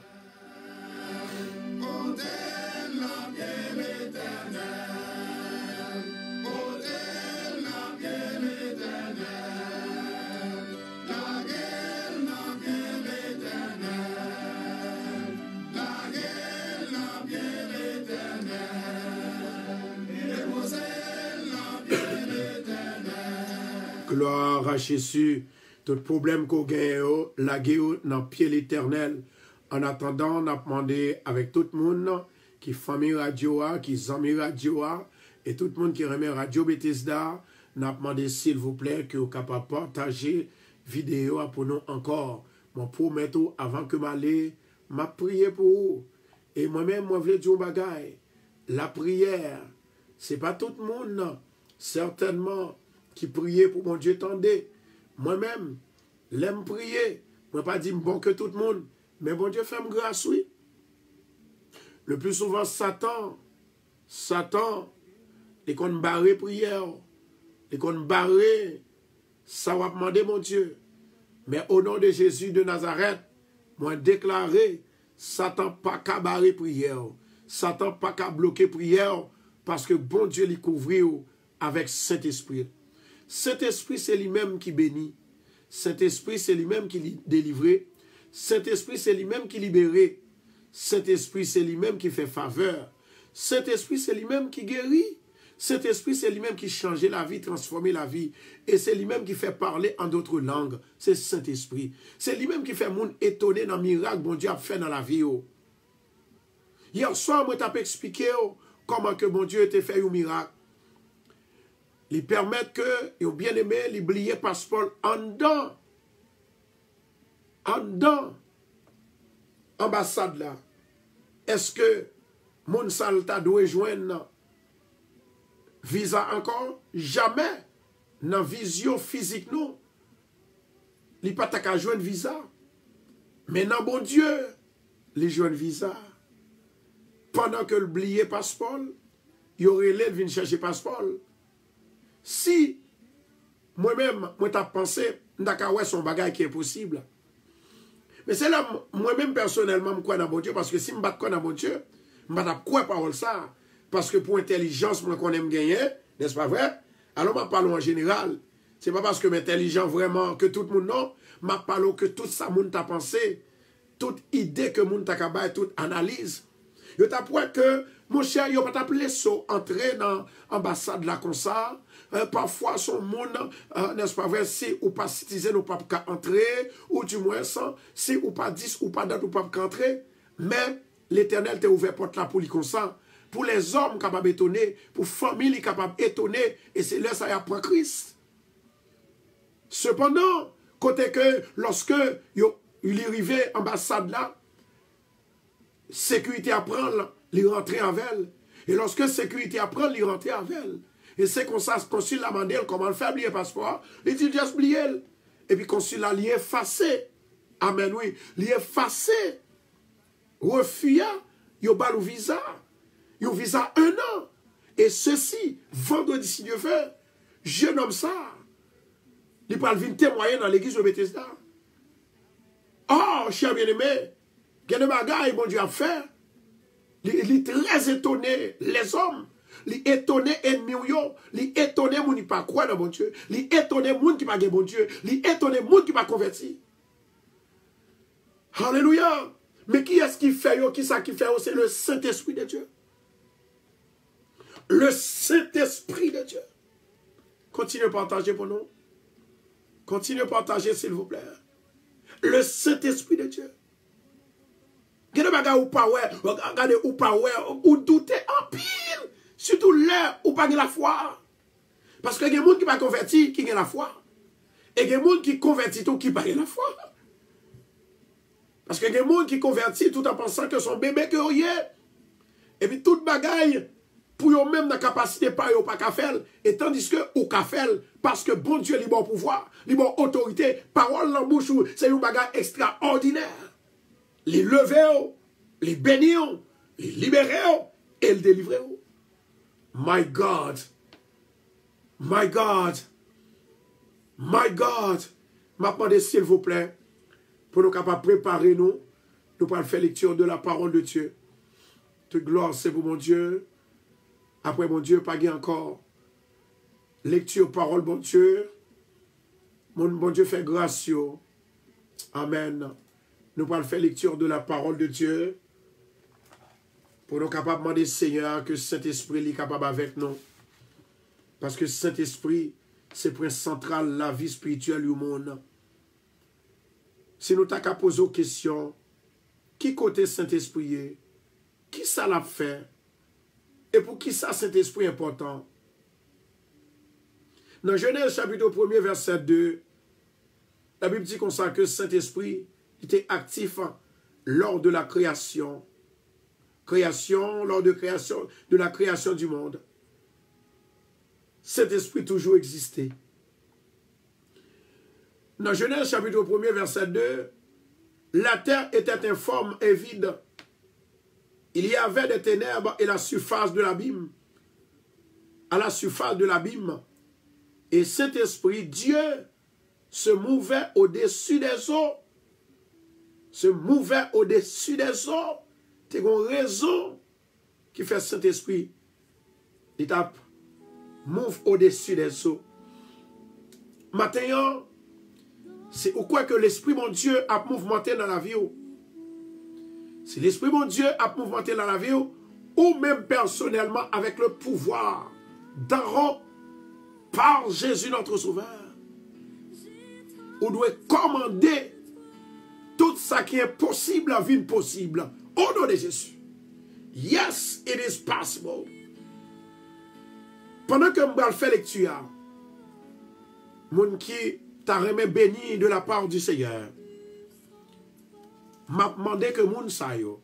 Gloire à Jésus. Tout problème qu'on gagne, la guerre dans le pied l'éternel. En attendant, on a demandé avec tout le monde qui famille radio, qui amis radio, et tout le monde qui remet Radio Bethesda, on a demandé s'il vous plaît que vous soyez capable de partager vidéo pour nous encore. Mon promet avant que m'aller, m'a prié pour vous. Et moi-même, moi, je veux dire un bagage. La prière, c'est pas tout le monde, certainement, qui priait pour mon Dieu tendait. Moi-même, l'aime prier. Moi, pas dire bon que tout le monde, mais bon Dieu fait grâce, oui. Le plus souvent, Satan, les qu'on barré prière, les qu'on barré, ça va demander mon Dieu. Mais au nom de Jésus de Nazareth, moi déclaré, Satan pas qu'à barrer prière, Satan pas qu'à bloquer prière, parce que bon Dieu l'y couvrir avec Saint-Esprit. Saint-Esprit, c'est lui-même qui bénit. Saint-Esprit, c'est lui-même qui délivre. Saint-Esprit, c'est lui-même qui libère. Saint-Esprit, c'est lui-même qui fait faveur. Saint-Esprit, c'est lui-même qui guérit. Saint-Esprit, c'est lui-même qui change la vie, transforme la vie. Et c'est lui-même qui fait parler en d'autres langues. C'est Saint-Esprit. C'est lui-même qui fait monde étonné dans le miracle que bon Dieu a fait dans la vie. Hier soir, moi, je t'ai expliqué comment que bon Dieu a fait un miracle. Il permet que, les bien-aimés, les oubliés passeport en dedans. En dedans. Ambassade là. Est-ce que moun salta doit joindre visa encore? Jamais. Dans vision physique, non. Il n'y a pas qu'à joindre visa. Mais dans bon Dieu, il joindre visa. Pendant que l'oublié passeport, il y aurait l'aide de venir chercher passeport. Si moi-même, moi t'ai pensé, d'accord, son bagage qui est possible. Mais c'est là, moi-même personnellement, je crois dans bon Dieu, parce que si je ne crois dans bon Dieu, je ne crois pas parole ça. Parce que pour intelligence, moi, qu'on aime gagner, n'est-ce pas vrai? Alors, je parle en général. Ce n'est pas parce que je suis intelligent vraiment que tout le monde non. Je parle que tout ça, monde t'a pensé, toute idée que monde t'a capable, toute analyse. Je t'apprends que, mon cher, il n'y a pas appelé ça, entrer dans l'ambassade là comme ça. Parfois, son monde, n'est-ce pas vrai, si ou pas citizen ou pas entrer, ou du moins, si ou pas 10 ou pas date ou pas entrer. Mais l'Éternel t'a ouvert porte là pour lui comme ça. Pour les hommes capables d'étonner, pour les familles capables d'étonner, et c'est là ça y a pris Christ. Cependant, côté que lorsque il est arrivé à l'ambassade là, sécurité apprend, il rentre avec elle. Et lorsque sécurité apprend, il rentre avec elle. Et c'est comme ça, le consul a demandé comment le faire oublier le passeport. Il dit, juste oublier. Et puis le consul a effacé. Amen, oui. Il effacé. Refusé. Il a le visa. Il a visa 1 an. Et ceci, vendredi, si Dieu veut, jeune homme ça, il va venir témoigner dans l'église de Bethesda. Oh, cher bien-aimé, il y a des bagailles, bon Dieu, à faire. Il est très étonné, les hommes. Il est étonné, ennemi, il est étonné, moun qui pas croire dans bon Dieu. Il est étonné, moun qui pas bon Dieu. Il est étonné, moun qui pas converti. Alléluia. Mais qui est-ce qui fait, qui ça qui fait? C'est le Saint-Esprit de Dieu. Le Saint-Esprit de Dieu. Continuez à partager pour nous. Continuez à partager, s'il vous plaît. Le Saint-Esprit de Dieu. Regardez ou pas ouais, regardez ou pas ouais, ou doutez en pile. Surtout là où pas la foi. Parce que il y a des gens qui ne sont pas convertis qui ont la foi. Et il y a des gens qui convertissent tout qui n'ont pas la foi. Parce que il y a des gens qui convertissent tout en pensant que son bébé que y est. Et puis toute bagaille pour eux même dans la capacité pas ou pas qu'à faire. Et tandis que ou qu'à faire parce que bon Dieu libre pouvoir, libre autorité, parole dans la bouche, c'est une bagaille extraordinaire. Les lever, les bénir, les libérer et les délivrer. My God, my God, my God, m'a demandé s'il vous plaît, pour nous capables de préparer nous pour faire lecture de la parole de Dieu. Toute gloire c'est pour mon Dieu. Après mon Dieu, pas encore. Lecture, parole, bon Dieu. Mon bon Dieu fait grâce. Amen. Nous allons faire lecture de la parole de Dieu. Pour nous capables de demander, Seigneur, que Saint-Esprit est capable avec nous. Parce que Saint-Esprit, c'est le point central de la vie spirituelle du monde. Si nous t'avons posé aux questions, qui côté Saint-Esprit est? Qui ça l'a fait? Et pour qui ça Saint-Esprit est important? Dans Genèse chapitre 1er, verset 2, la Bible dit comme ça que Saint-Esprit était actif lors de la création. Lors de la création du monde. Cet esprit toujours existé. Dans Genèse chapitre 1er, verset 2, la terre était informe et vide. Il y avait des ténèbres et la surface de l'abîme. À la surface de l'abîme. Et cet esprit, Dieu, se mouvait au-dessus des eaux. Se mouvait au-dessus des eaux. C'est une raison qui fait Saint-Esprit. Il tape, move au-dessus des eaux. Maintenant, c'est au quoi que l'Esprit mon Dieu a mouvementé dans la vie. Si l'Esprit mon Dieu a mouvementé dans la vie, ou même personnellement avec le pouvoir d'Aaron par Jésus notre Sauveur, on doit commander tout ça qui est possible à vie possible. Au nom de Jésus. Yes, it is possible. Pendant que je fais lecture, mon qui t'a remis béni de la part du Seigneur, m'a demandé que moun sa yo,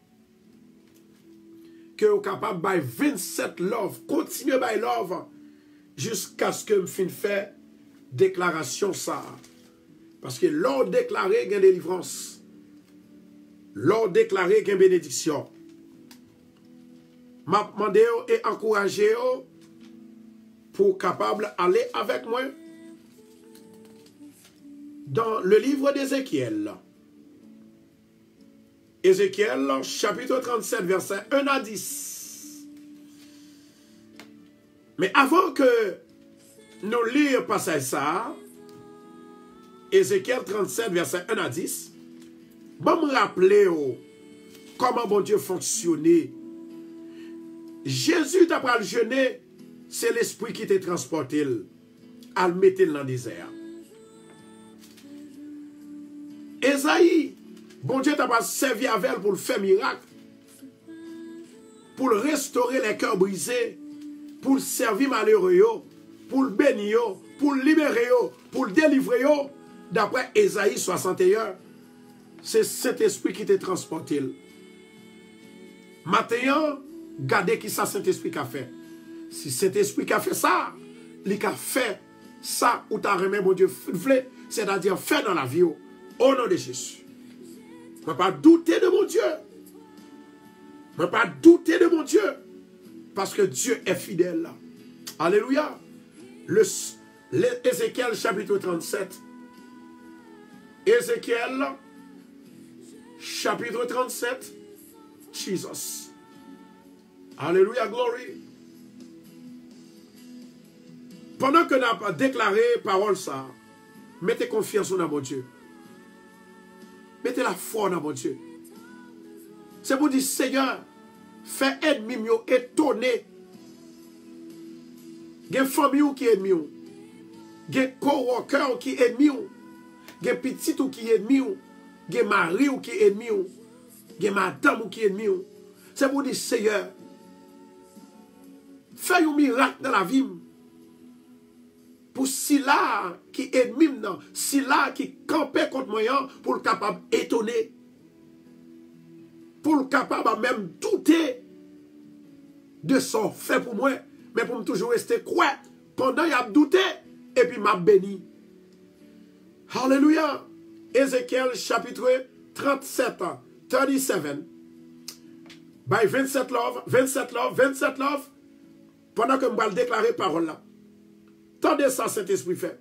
que vous capable de 27 love, continuer by love, jusqu'à ce que je fin fait déclaration ça. Parce que l'on déclaré qu'il y a délivrance, l'on déclaré qu'il y a bénédiction. M'a demandé et encouragé pour capable aller avec moi dans le livre d'Ézéchiel. Ézéchiel, chapitre 37, verset 1 à 10. Mais avant que nous lions passage ça, Ézéchiel 37, verset 1 à 10, bon me rappeler comment bon Dieu fonctionnait. Jésus t'a pas le jeûner, c'est l'esprit qui t'a transporté, à le mettre dans le désert. Esaïe, bon Dieu t'a pas servi avec elle pour le faire miracle, pour restaurer les cœurs brisés, pour servir malheureux, pour le bénir, pour le libérer, pour le délivrer. D'après Esaïe 61, c'est cet esprit qui t'a transporté. Maintenant, regardez qui ça cet esprit a fait. Si cet esprit a fait ça, il a fait ça ou t'as remis mon Dieu, c'est-à-dire fait dans la vie. Au nom de Jésus. Je ne vais pas douter de mon Dieu. Je ne vais pas douter de mon Dieu. Parce que Dieu est fidèle. Alléluia. Ézéchiel chapitre 37. Ézéchiel chapitre 37. Jesus. Alléluia, glory. Pendant que nous avons déclaré parole ça, mettez confiance dans mon Dieu. Mettez la foi dans mon Dieu. C'est pour dire, Seigneur, fais ennemi mieux étonné. Il y a une famille qui est ennemi. Il y a un coworker qui est ennemi. Il y a un petit qui est ennemi. Il y a un mari qui est ennemi. Il y a madame qui est ennemi. C'est pour dire, Seigneur, fais un miracle dans la vie. Pour ceux-là qui est ennemi, ceux-là qui campait contre moi, pour le capable étonner, pour le capable même douter de son fait pour moi, mais pour me toujours rester quoi pendant qu'il a douté, et puis m'a béni. Alléluia. Ézéchiel chapitre 37, 37. By 27 love, 27 love, 27 love, pendant que je vais déclarer parole là. Tendez ça, Saint-Esprit fait.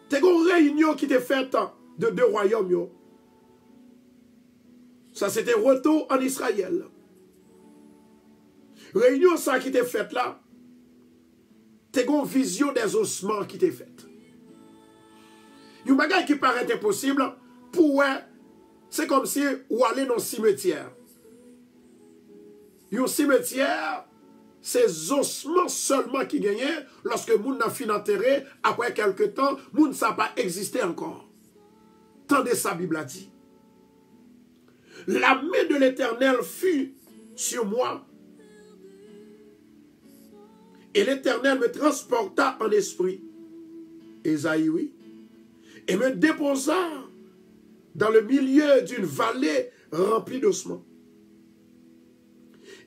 C'est une réunion qui était faite de deux royaumes. Ça, c'était retour en Israël. Réunion ça qui était faite là, c'est une vision des ossements qui était faite. Il y a un bagage qui paraît impossible, pour c'est comme si vous allez dans un cimetière. Il y a un cimetière, c'est ossements seulement qui gagnaient lorsque moun n'a fini enterré, après quelque temps, moun ça n'a pas existé encore. Tendez sa Bible a dit. La main de l'Éternel fut sur moi. Et l'Éternel me transporta en esprit. Ésaïe, oui. Et me déposa dans le milieu d'une vallée remplie d'ossements.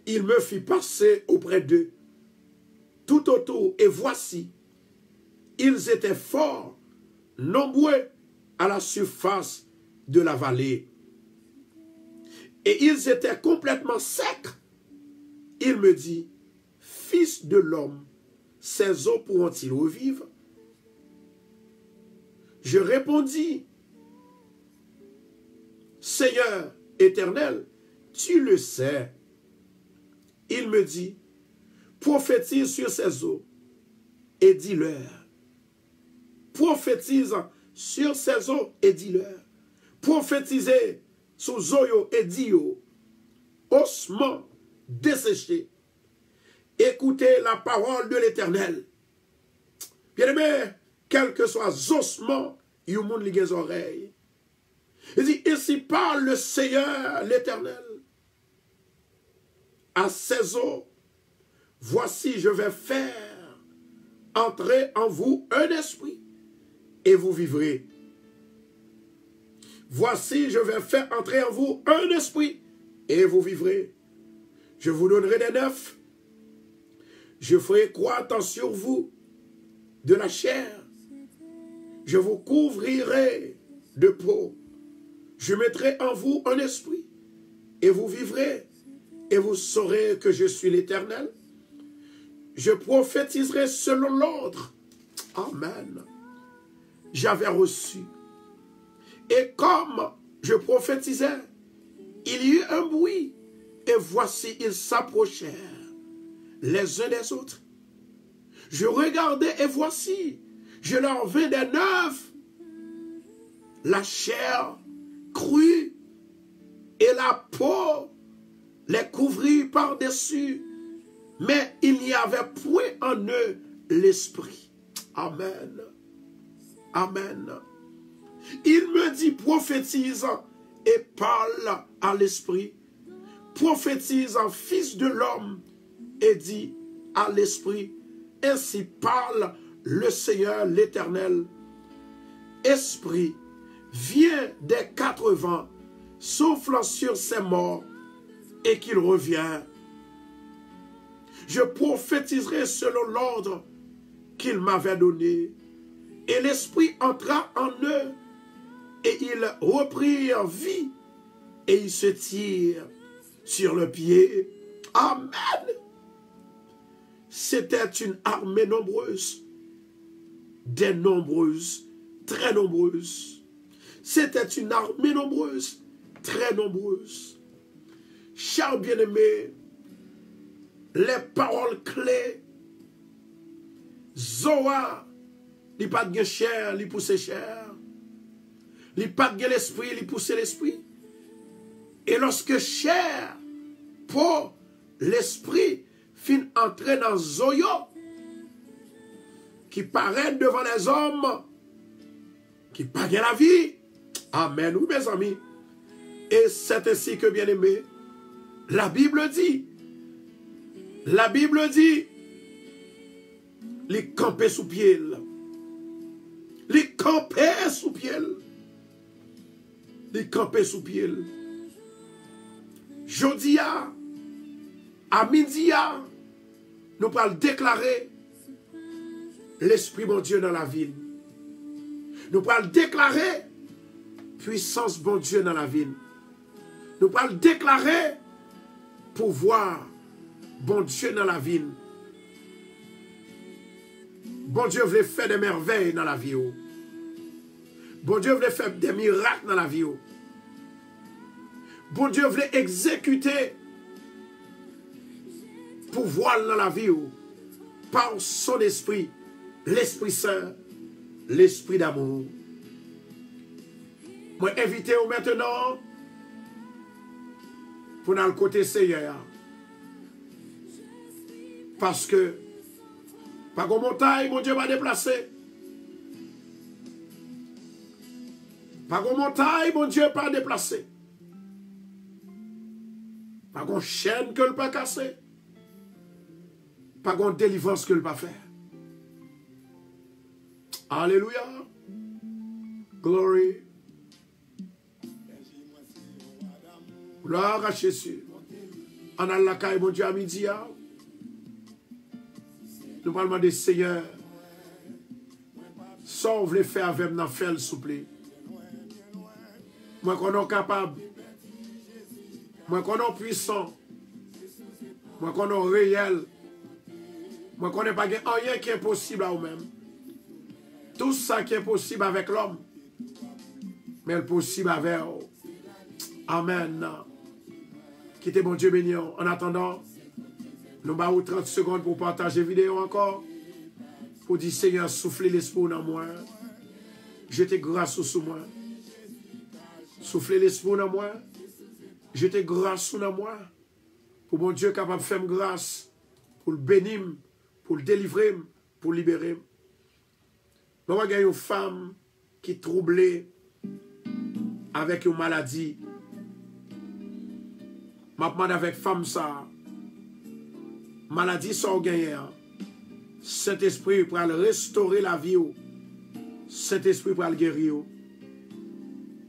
Il me fit passer auprès d'eux, tout autour, et voici, ils étaient fort nombreux à la surface de la vallée. Et ils étaient complètement secs. Il me dit, Fils de l'homme, ces eaux pourront-ils revivre? Je répondis, Seigneur éternel, tu le sais. Il me dit, prophétise sur ces eaux et dis-leur. Prophétise sur ces eaux et dis-leur. Prophétisez sous eaux et dis-yo, ossements desséchés. Écoutez la parole de l'Éternel. Bien-aimé, quels que soient les ossements, il y a les oreilles. Il dit, ici parle le Seigneur, l'Éternel. À ces eaux, Voici, je vais faire entrer en vous un esprit et vous vivrez. Voici, je vais faire entrer en vous un esprit et vous vivrez. Je vous donnerai des neufs. Je ferai croître sur vous de la chair. Je vous couvrirai de peau. Je mettrai en vous un esprit et vous vivrez. Et vous saurez que je suis l'Éternel. Je prophétiserai selon l'ordre. Amen. J'avais reçu. Et comme je prophétisais, il y eut un bruit. Et voici, ils s'approchèrent les uns des autres. Je regardais et voici, je leur vins des neufs. La chair crue et la peau les couvrit par-dessus. Mais il n'y avait point en eux l'esprit. Amen. Amen. Il me dit, prophétise et parle à l'esprit. Prophétise en fils de l'homme et dit à l'esprit, ainsi parle le Seigneur l'Éternel. Esprit, viens des quatre vents, souffle sur ces morts et qu'il revient. Je prophétiserai selon l'ordre qu'il m'avait donné. Et l'esprit entra en eux et ils reprirent vie et ils se tirent sur le pied. Amen. C'était une armée nombreuse, des nombreuses, très nombreuses. C'était une armée nombreuse, très nombreuse. Chers bien-aimés, les paroles clés, Zoa, il n'y a pas de chair, il pousse chair. Il n'y a pas de l'esprit, il pousse l'esprit. Et lorsque chair, pour l'esprit, fin entrer dans Zoyo, qui paraît devant les hommes, qui pague la vie. Amen, oui mes amis. Et c'est ainsi que, bien aimé, la Bible dit, les camper sous pied, les camper sous pied, les camper sous pied. Jodia, à midi, nous allons déclarer l'Esprit bon Dieu dans la ville. Nous allons déclarer puissance bon Dieu dans la ville. Nous allons déclarer pouvoir bon Dieu dans la ville. Bon Dieu veut faire des merveilles dans la vie. Bon Dieu veut faire des miracles dans la vie. Bon Dieu veut exécuter pouvoir dans la vie par son esprit, l'Esprit Saint, l'Esprit d'amour. Moi, invitez-vous maintenant pour dans le côté Seigneur. Parce que, par une montagne, mon Dieu va déplacer. Par une montagne, mon Dieu va déplacer. Par une chaîne que le pas casser. Par une délivrance que le pas faire. Alléluia. Glory. Gloire à Jésus. En a la caille, mon Dieu, à midi. Nous parlons des Seigneur. Sauve les faits avec nous, fait s'il vous plaît. Moi qu'on est capable. Moi qu'on est puissant. Moi qu'on est réel. Moi qu'on n'est pas rien qui est possible à vous-même. Tout ça qui est possible avec l'homme. Mais le possible avec vous. Amen. Quittez mon Dieu béni. En attendant, nous avons 30 secondes pour partager la vidéo encore. Pour dire Seigneur, soufflez l'esprit dans moi. Jetez grâce sur moi. Soufflez l'esprit dans moi. Jetez grâce dans moi. Pour mon Dieu capable de faire grâce. Pour le bénir. Pour le délivrer. Pour le libérer. Nous avons une femme qui est troublée avec une maladie. Je demande avec femme ça. maladie sans gagner. Saint-Esprit pour le restaurer la vie. Saint-Esprit pour le guérir.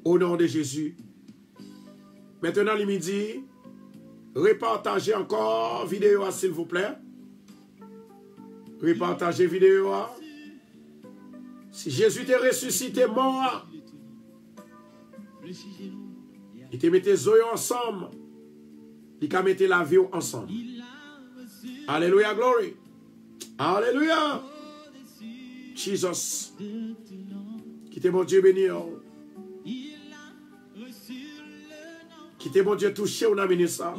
Au nom de Jésus. Maintenant, le midi, repartagez encore vidéo, s'il vous plaît. Repartagez vidéo. Si Jésus t'est ressuscité mort, il te mette les yeux ensemble. Il te mette la vie ensemble. Alléluia, glory. Alléluia. Jesus. Qui t'est mon Dieu béni. Qui t'est mon Dieu touché, on a mené ça.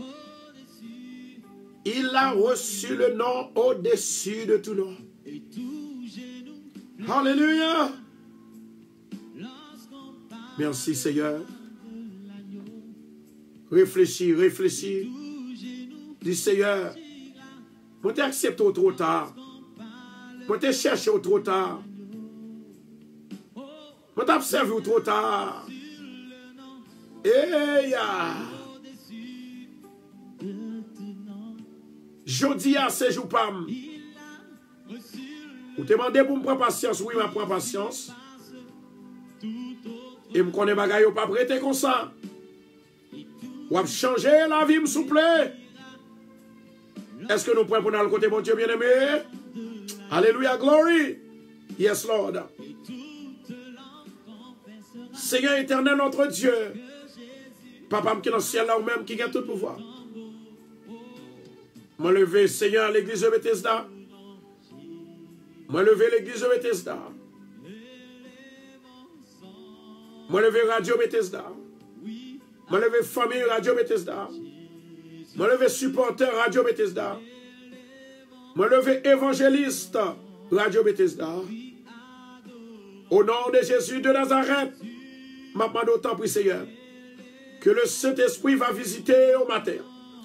Il a reçu le nom au-dessus de tout nom. Alléluia. Merci Seigneur. Réfléchis, réfléchis. Dis Seigneur, moi t'accepte au trop tard. Moi t'ai cherché au trop tard. Moi t'observe au trop tard. Jodi à ce jour pam. Vous te demandez pour me prendre patience, oui, ma prends patience. Et me connaît bagay ou pas prêter comme ça. Ou à changer la vie, s'il vous plaît. Est-ce que nous pouvons prendre le côté mon Dieu bien-aimé? Alléluia, glory. Yes, Lord. Seigneur éternel, notre Dieu. Papa qui est dans le ciel là ou même qui a tout le pouvoir. Moi lever Seigneur l'église de Bethesda. Moi lever l'église de Bethesda. Moi lever Radio Bethesda. Moi lever famille Radio Bethesda. Moi lever supporter Radio Bethesda. Moi lever évangéliste Radio Bethesda. Au nom de Jésus de Nazareth. Ma demande autant pour Seigneur. Que le Saint-Esprit va visiter au matin,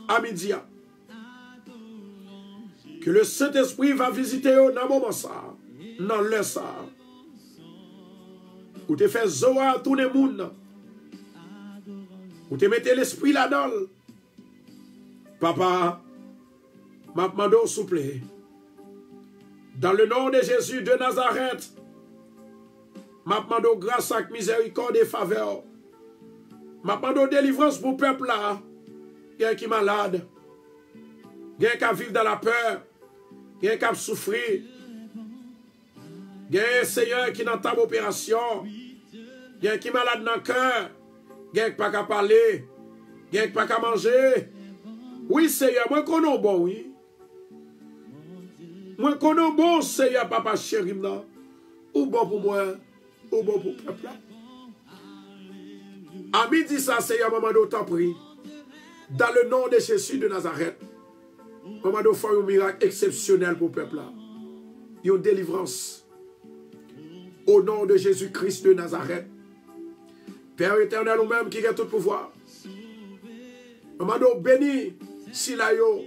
à midi. Que le Saint-Esprit va visiter au moment ça, dans le ça. Où te fait zoa à tout le monde. Où te mettez l'esprit là-dedans. Papa, ma demande s'il vous plaît. Dans le nom de Jésus de Nazareth, ma demande grâce à miséricorde et faveur. Ma demande délivrance pour le peuple là. Il y a qui est malade. Il y a qui vit dans la peur. Il y a qui souffre. Il y a un Seigneur qui n'a pas d'opération. Il y a qui est malade dans le cœur. Il y a qui n'a pas parler. Il y a qui n'a pas manger. Oui, Seigneur, moi je connais bon, oui. Moi je connais bon, Seigneur, papa chéri. Ou bon pour moi, ou bon pour le peuple là. À midi, ça, Seigneur, maman, d'autant prie. Dans le nom de Jésus de Nazareth, maman, nous faisons un miracle exceptionnel pour le peuple là. Une délivrance. Au nom de Jésus-Christ de Nazareth. Père éternel, ou même qui a tout pouvoir. Maman, nous bénis Silayo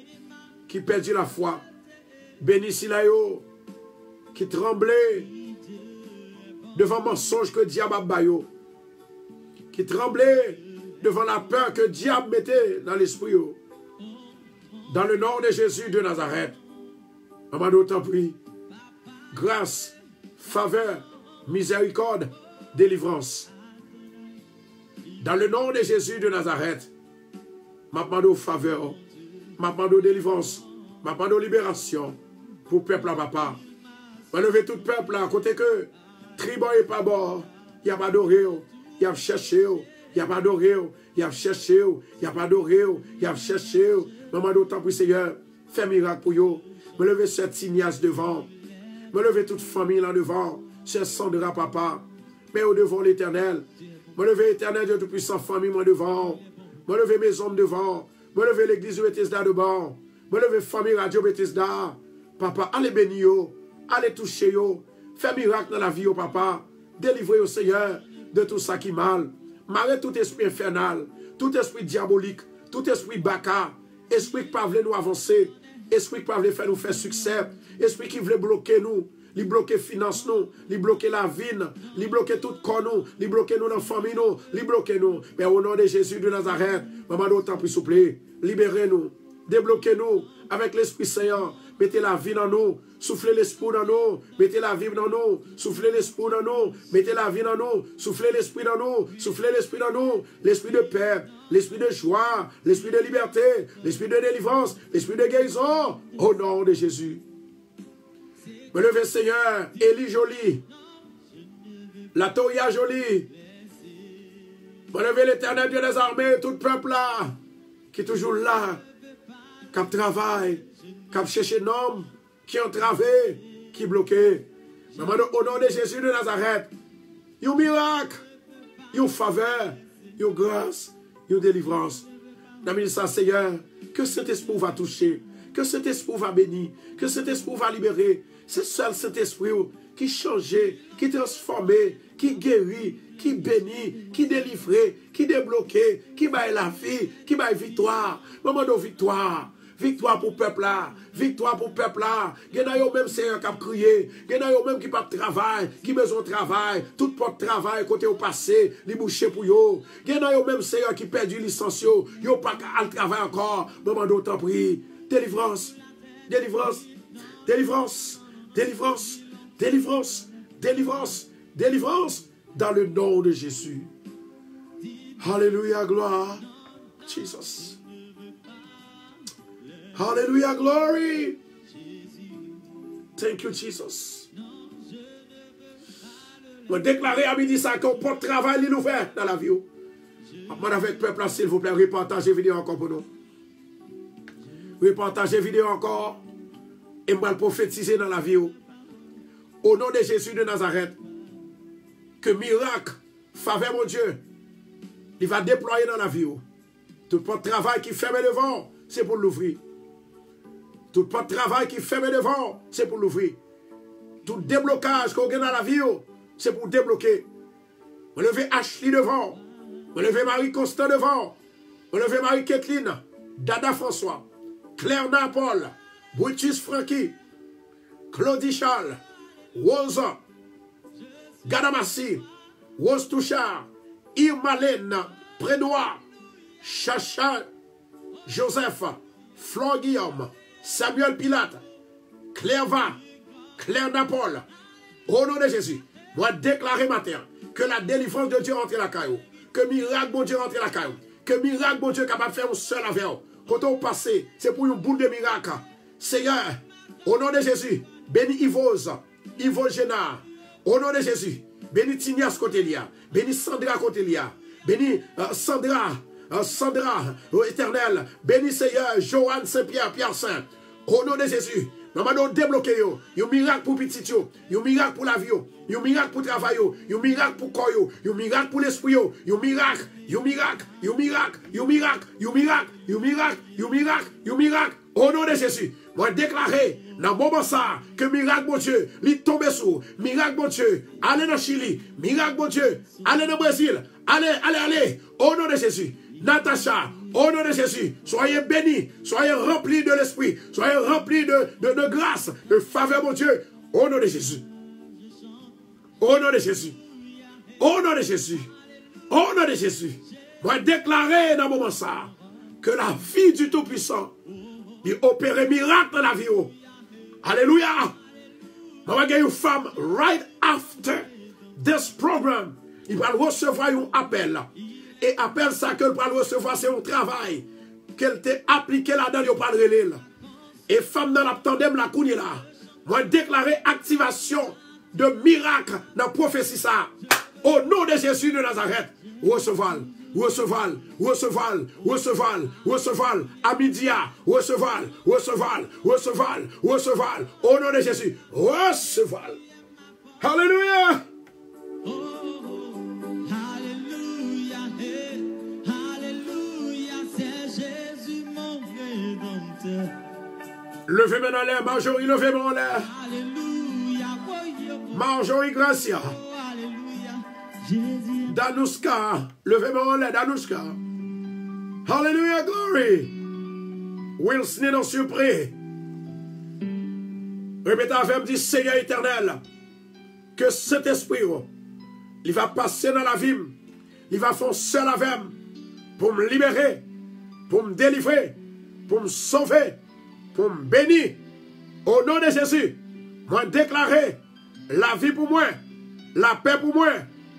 qui perdit la foi. Bénis Silayo qui tremblait devant le mensonge que le diable a baillé. Qui tremblait devant la peur que le diable mettait dans l'esprit. Dans le nom de Jésus de Nazareth, maman, d'autant prie, grâce, faveur, miséricorde, délivrance. Dans le nom de Jésus de Nazareth, maman, faveur, maman, délivrance, maman, libération pour le peuple à papa. Je lever tout le peuple à côté que tribu et pas bon, il n'y a pas d'oré. Il a cherché, il a pas adoré, il a cherché, il a pas adoré, il a cherché. Maman, d'autant pour Seigneur, fais miracle pour vous. Me lever cette Ignace devant. Me lever toute famille là devant. C'est Sandra, papa. Mais au devant l'Éternel. Me lever l'Éternel, Dieu Tout-Puissant, famille, moi devant. Me lever mes hommes devant. Me lever l'église de Bethesda devant. Me lever famille Radio Bethesda. Papa, allez bénir, allez toucher, fais miracle dans la vie, papa. Délivrez au Seigneur de tout ça qui est mal. Marrez tout esprit infernal, tout esprit diabolique, tout esprit baka, esprit qui ne veut nous avancer, esprit qui ne veut nous faire succès, esprit qui veut bloquer nous, li bloquer finance nous, li bloquer la vie, li bloquer tout corps nous, li bloquer nous dans la famille nous, li bloquer nous. Mais au nom de Jésus de Nazareth, maman d'autant plus s'il vous plaît, libérez-nous Débloquez-nous avec l'Esprit Saint. Mettez la vie dans nous. Soufflez l'Esprit dans nous. Mettez la vie dans nous. Soufflez l'Esprit dans nous. Mettez la vie dans nous. Soufflez l'Esprit dans nous. Soufflez l'Esprit dans nous. L'Esprit de paix, l'Esprit de joie, l'Esprit de liberté, l'Esprit de délivrance, l'Esprit de guérison. Au nom de Jésus. Me levez, Seigneur. Élie Jolie. La Toya Jolie. Me levez l'Éternel Dieu des armées. Tout peuple là. Qui est toujours là. Qui travaille. Qui cherche un homme. Qui est entravé. Qui est bloqué. Maman, au nom de Jésus de Nazareth. Un miracle. Une faveur. Une grâce. Une délivrance. Dans le ça, Seigneur. Que cet esprit va toucher. Que cet esprit va bénir. Que cet esprit va libérer. C'est seul cet esprit qui change, qui transforme, qui guérit, qui bénit, qui délivre, qui débloque, qui baille la vie, qui baille victoire. Maman de victoire. Victoire pour le peuple là. Victoire pour le peuple là. Il y a même Seigneur qui a crié. Il y a même qui pas de travail, qui besoin de travail. Tout porte travail côté au passé, les boucher pour eux. Il y a même Seigneur qui perdu licence. Ils n'ont pas à travail encore. Maman d'autant prie. Délivrance. Délivrance. Délivrance. Délivrance, délivrance, délivrance, délivrance, dans le nom de Jésus. Alléluia, gloire. Jesus. Alléluia, glory. Thank you, Jesus. Je déclare à midi ça qu'on porte travail l'ouvert dans la vie. Moi, avec le peuple, s'il vous plaît, repartagez vidéo encore pour nous. Repartagez vidéo encore. Et moi, prophétiser dans la vie. Au nom de Jésus de Nazareth, que miracle, faveur mon Dieu, il va déployer dans la vie. Tout le travail qui ferme devant, c'est pour l'ouvrir. Tout le travail qui ferme devant, c'est pour l'ouvrir. Tout déblocage qu'on a dans la vie, c'est pour débloquer. On levez Ashley devant. On levez Marie-Constant devant. On levez Marie-Kathleen, Dada François, Claire Napol, Brutus Francky, Claudie Charles, Rosa, Gadamassi, Rose Touchard, Irmalène, Prédois, Chacha, Joseph, Flor Guillaume, Samuel Pilate, Claire Va, Claire Napol. Au nom de Jésus, moi déclarer matin que la délivrance de Dieu rentre la caillou, que miracle bon Dieu rentre la caillou, que miracle bon Dieu capable de faire un seul avec vous. Quand on passe, c'est pour une boule de miracle. Seigneur, au nom de Jésus, bénis Yvose, Yvose Génard. Au nom de Jésus, bénis Tinias Cotelia, bénis Sandra Cotelia, bénis Sandra, éternel, bénis Seigneur, Joanne Saint-Pierre, Pierre Saint. Au nom de Jésus, nous allons débloquer un miracle pour petit, un miracle pour la vie, un miracle pour le travail, un miracle pour le corps, un miracle pour l'esprit, un miracle, un miracle, un miracle, un miracle, un miracle, un miracle, un miracle, un miracle. Au nom de Jésus, moi déclarer dans le moment ça que miracle mon Dieu, il tombe sous, miracle mon Dieu, allez dans Chili, miracle mon Dieu, allez dans Brésil, allez, au nom de Jésus. Natacha, au nom de Jésus, soyez bénis, soyez remplis de l'esprit, soyez remplis de grâce, de faveur, mon Dieu, au nom de Jésus. Au nom de Jésus. Au nom de Jésus. Au nom de Jésus. Moi déclarer dans le moment ça que la vie du Tout-Puissant il opère miracle dans la vie. Alléluia. Moi je vais une femme right after this program. Il va recevoir un appel. Et appel ça que va recevoir, c'est un travail qu'elle t'a appliqué là-dedans, il va le et femme dans la tandem la cournée là. Moi déclarer activation de miracle dans la prophétie ça. Au nom de Jésus de Nazareth, receval, receval, receval, receval, receval, à midi, receval, receval, receval, receval, au nom de Jésus, receval. Alléluia. Levez maintenant l'air, Marjorie, levez mon l'air. Marjorie Gracia. Danuska, levez mon l'air, Danuska. Hallelujah, glory. Wilson dans surpris. Répétez avec moi, dit Seigneur éternel, que cet esprit, il va passer dans la vie, il va faire seul avec moi pour me libérer, pour me délivrer, pour me sauver, pour me bénir. Au nom de Jésus, moi déclarer la vie pour moi, la paix pour moi,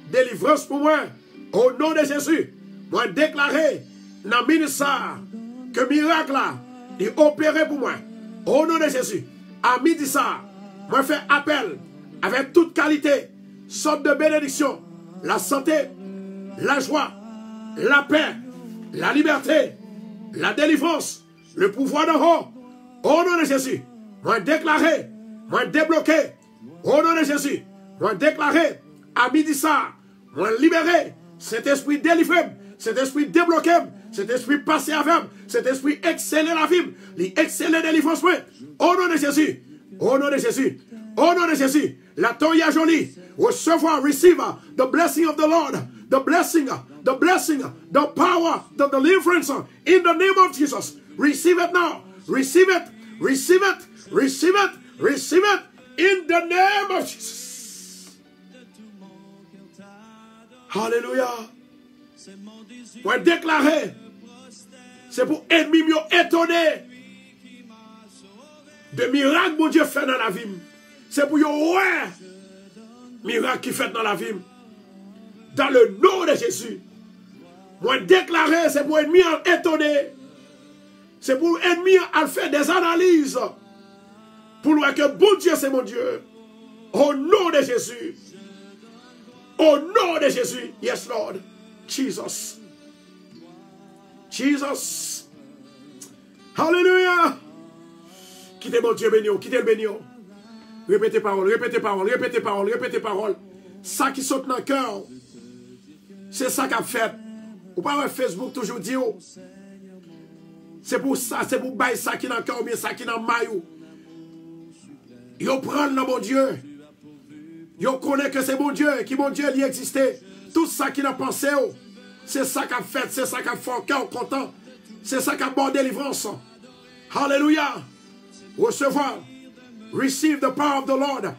délivrance pour moi. Au nom de Jésus, moi déclarer dans le ministère que miracle là, est opéré pour moi. Au nom de Jésus, à midi ça, moi fais appel avec toute qualité, sorte de bénédiction, la santé, la joie, la paix, la liberté, la délivrance, le pouvoir d'en haut. Au nom de Jésus, moi déclarer, moi débloquer. Au nom de Jésus, moi déclarer à midi ça, moi libérer cet esprit délivré, cet esprit débloqué, cet esprit passé avec, cet esprit exceller la vie, l'exceller délivrance. Au nom de Jésus, au nom de Jésus, au nom de Jésus, la toya jolie, recevoir, receive the blessing of the Lord, the blessing, the power, the deliverance in the name of Jesus. Receive it now, receive it, receive it, receive it, receive it in the name of Jesus. Hallelujah. Moi déclarer, c'est pour ennemis mieux étonner de miracles que Dieu fait dans la vie. C'est pour ouais, miracle qui fait dans la vie. Dans le nom de Jésus. Moi déclarer, c'est pour ennemis étonner. C'est pour ennemis à faire des analyses. Pour voir que bon Dieu c'est mon Dieu. Au nom de Jésus. Au nom de Jésus. Yes Lord. Jesus. Jesus. Hallelujah. Quittez mon Dieu béni, quittez le béni. Répétez parole, répétez parole, répétez parole, répétez parole. Ça qui saute dans le cœur, c'est ça qu'a fait. Ou pas Facebook toujours dit, c'est pour ça, c'est pour bailler ça qui dans le cœur, ou bien ça qui dans le maillot. Yo prend dans mon Dieu. Yo connaît que c'est mon Dieu, qui mon Dieu il existait. Tout ça qui n'a pensé, c'est ça qu'a fait, c'est ça qu'a fait cœur content. C'est ça qu'a bon délivrance. Hallelujah. Recevoir. Receive the power of the Lord.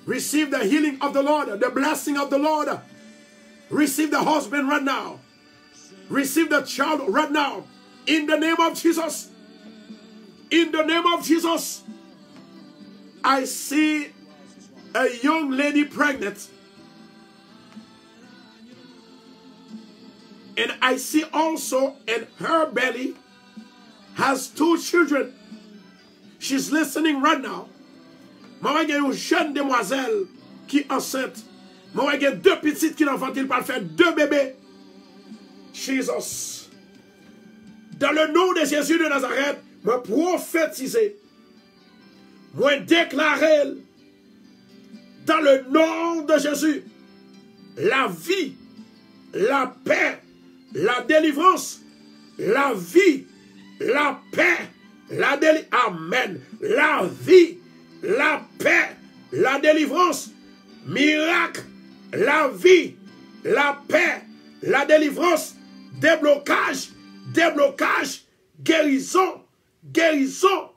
Receive the healing of the Lord. The blessing of the Lord. Receive the husband right now. Receive the child right now. In the name of Jesus. In the name of Jesus. I see a young lady pregnant. And I see also in her belly has 2 children. She's listening right now. Maman a une jeune demoiselle qui est enceinte. Maman a 2 petites qui n'enfantent, il va faire 2 bébés. Jesus. Dans le nom de Jésus de Nazareth, moi prophétiser, moi déclarer dans le nom de Jésus la vie, la paix, la délivrance, la vie, la paix, la délivrance. Amen. La vie, la paix, la délivrance, miracle, la vie, la paix, la délivrance, déblocage, déblocage, guérison, guérison,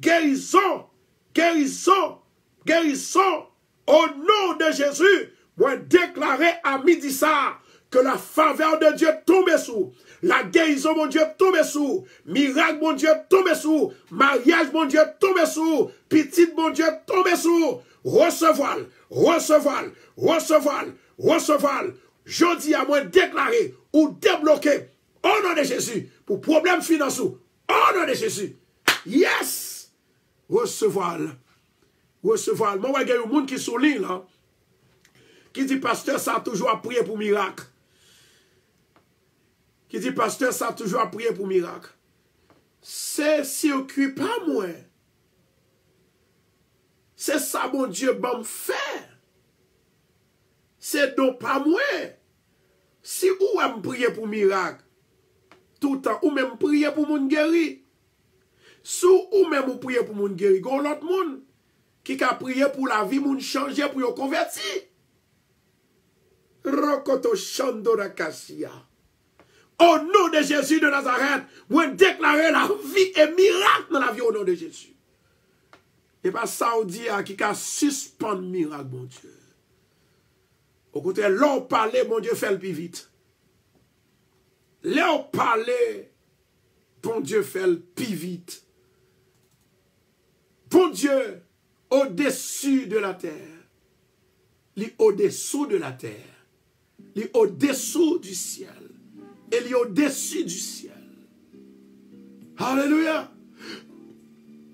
guérison, guérison, guérison. Au nom de Jésus, moi déclarer à midi ça que la faveur de Dieu tombe sous, la guérison mon Dieu tombe sous, miracle mon Dieu tombe sous, mariage mon Dieu tombe sous, petite mon Dieu tombe sous, recevoir, recevoir, recevoir, recevoir. Je dis à moi déclarer ou débloquer au nom de Jésus pour problème financier. Au nom de Jésus. Yes! Recevoir. Recevoir. Moi, il y a un monde qui souligne là, qui dit pasteur, ça a toujours à prier pour miracle. Qui dit pasteur, ça a toujours à prier pour miracle. C'est circuit pas moi. C'est ça, mon Dieu, bon me faire. C'est donc pas moi. Si ou aime prier pour miracle, tout le temps, ou même prier pour mon guéri. Si ou même ou prier pour mon guéri, gon l'autre monde qui a prié pour la vie, moun changer pour yo converti. Rokoto Shandora Kassia. Au nom de Jésus de Nazareth, moi déclarer la vie et miracle dans la vie au nom de Jésus. Et pas Saoudi qui a suspendre miracle, mon Dieu. Au côté, l'on parlait, mon Dieu, fait le plus vite. L'on parlait, Bon Dieu fait le plus vite. Bon Dieu, au-dessus de la terre. Il est au-dessous de la terre. Il est au-dessous du ciel. Et il est au-dessus du ciel. Alléluia.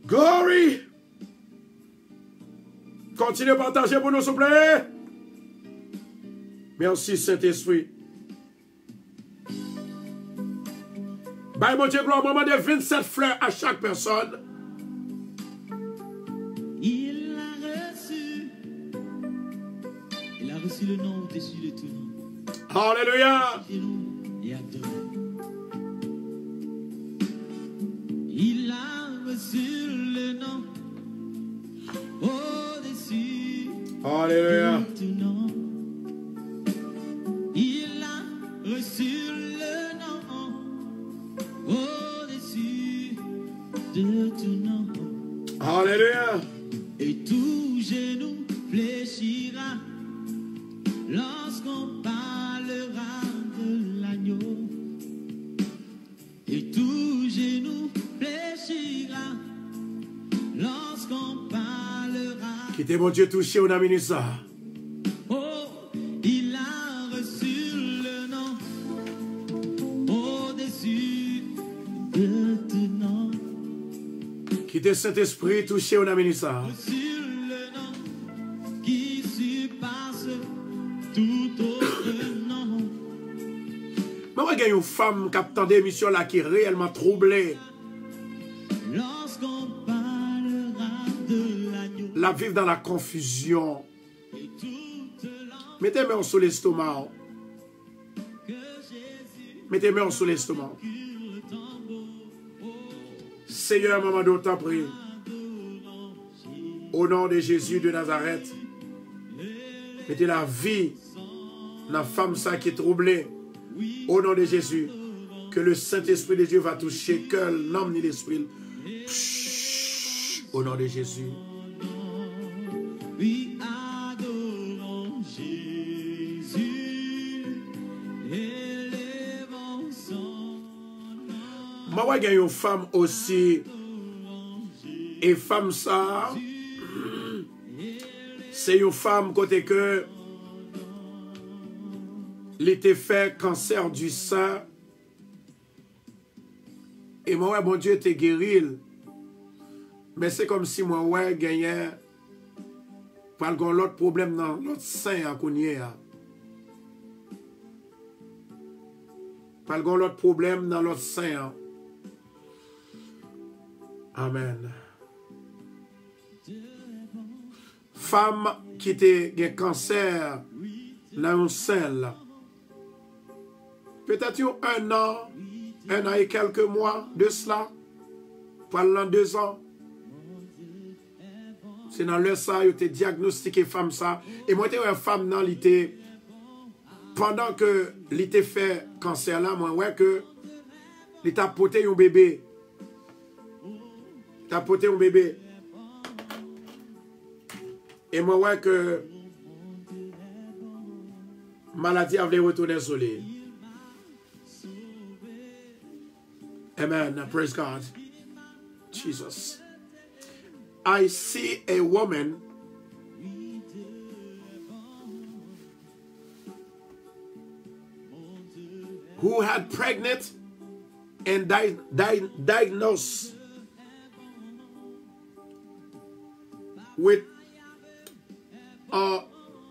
Glory. Continuez à partager pour nous, s'il vous plaît. Merci, Saint-Esprit. Bye, mon Dieu, gloire, moment de 27 fleurs à chaque personne. Il a reçu le nom au-dessus de tout nom. Alléluia. Et adore. Il a reçu le nom au-dessus Alléluia. de tout nom. Il a reçu le nom au-dessus de tout nom. Alléluia. Et tout genou fléchira lorsqu'on parlera de l'agneau. Et tout genou fléchira lorsqu'on parlera. Quittez mon Dieu touché, on a mis ça. Oh, il a reçu le nom au-dessus de tout nom. Quittez Saint-Esprit touché, on a mis ça. Sur le nom qui surpasse tout autre nom. Mais moi, il y a une femme qui a entendu l'émission là qui est réellement troublée. Lorsqu'on parlera de l'agneau La vivre dans la confusion. et toute langue Mettez-moi sur l'estomac. que Jésus Mettez-moi sur l'estomac. cure le tambour. Seigneur, maman d'autant prie. Adorons Jésus. Au nom de Jésus de Nazareth. Mettez la vie dans la femme ça qui est troublée. Au nom de Jésus. Que le Saint-Esprit de Dieu va toucher que l'homme ni l'esprit. Au nom de Jésus. Oui, adorons Jésus. Élevons son nom. Moi, il y a une femme aussi. Et femme ça, c'est une femme côté que il était fait cancer du sein. Et moi, ouais, bon Dieu, t'es guéri. Mais c'est comme si moi, ouais, gagnais. Pas l'autre problème dans l'autre sein à Kounye. Pas l'autre problème dans l'autre sein. Amen. Femme qui était un cancer dans un sein. Peut-être un an et quelques mois de cela. Pendant 2 ans. C'est dans le ça, il était diagnostiqué femme ça. Et moi, j'étais une femme dans l'été. Pendant que l'été fait cancer là, moi, ouais, que l'état porté un bébé. T'as porté un bébé. Et moi, ouais, que maladie avait retourné sur lui. Amen. Praise God. Jesus. I see a woman who had pregnant and diagnosed with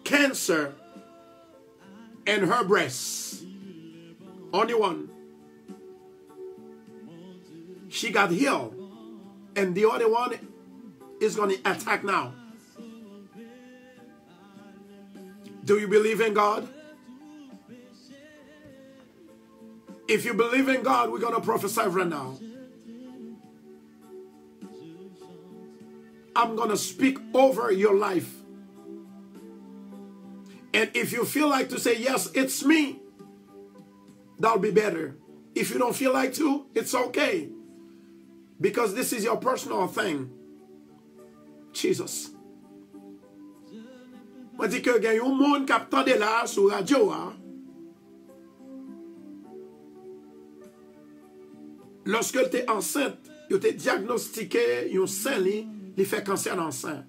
cancer in her breast. Only one. She got healed. And the other one is going to attack now. Do you believe in God? If you believe in God, we're going to prophesy right now. I'm going to speak over your life. And if you feel like to say, yes, it's me, that'll be better. If you don't feel like to, it's okay. Because this is your personal thing. Jesus. Moi dis que il y a un monde qui attendait là sur radio. lorsque elle était enceinte, il était diagnostiqué un sein, il fait cancer dans le sein.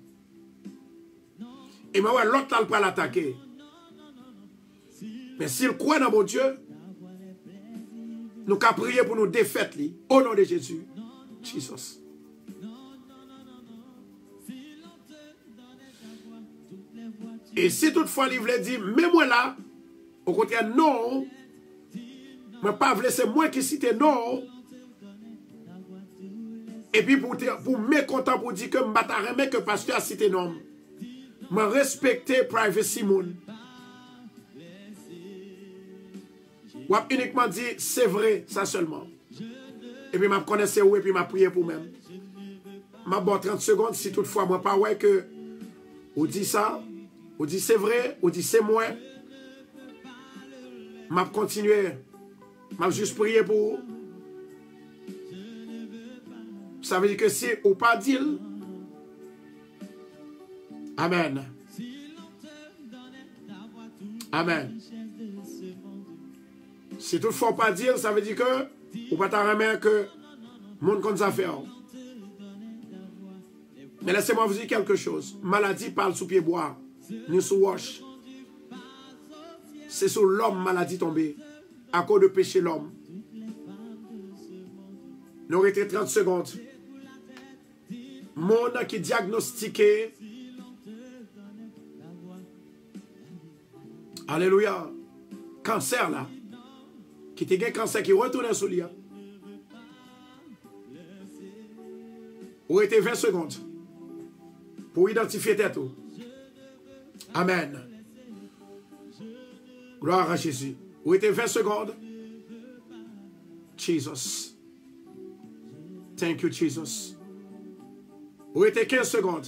Et maintenant, l'autre, elle peut l'attaquer. Mais s'il croit dans mon Dieu, nous avons prié pour nous défaire au nom de Jésus. Jesus. Et si toutefois il voulait dire, mais moi là, au contraire, non, mais pas c'est moi qui cite non. Et puis pour mécontent pour dire que je ne vais que le pasteur a cité non. Je respecte privacy moun. Ou uniquement dit c'est vrai, ça seulement. Et puis je connaissais où et puis je prié pour même. Je bon 30 secondes si toutefois moi pas ouais que ou dit ça, ou dit c'est vrai, ou dit c'est moi. Je continuer. Je juste prié pour vous. Ça veut dire que si ou pas dire. Amen. Amen. Si toutefois pas dire, ça veut dire que ou pas t'en remettre que monde comme ça fait. Mais laissez-moi vous dire quelque chose. Maladie parle sous pied bois, ni sous wash. C'est sur l'homme maladie tombée. À cause de péché l'homme. Nous arrêtons 30 secondes. Monde qui diagnostiqué. Alléluia. Cancer là. Qui te gagne cancer qui retourne sur lui. Ou était 20 secondes. Pour identifier tête. Amen. Gloire à Jésus. Ou était 20 secondes. Jesus. Thank you, Jesus. Ou était 15 secondes.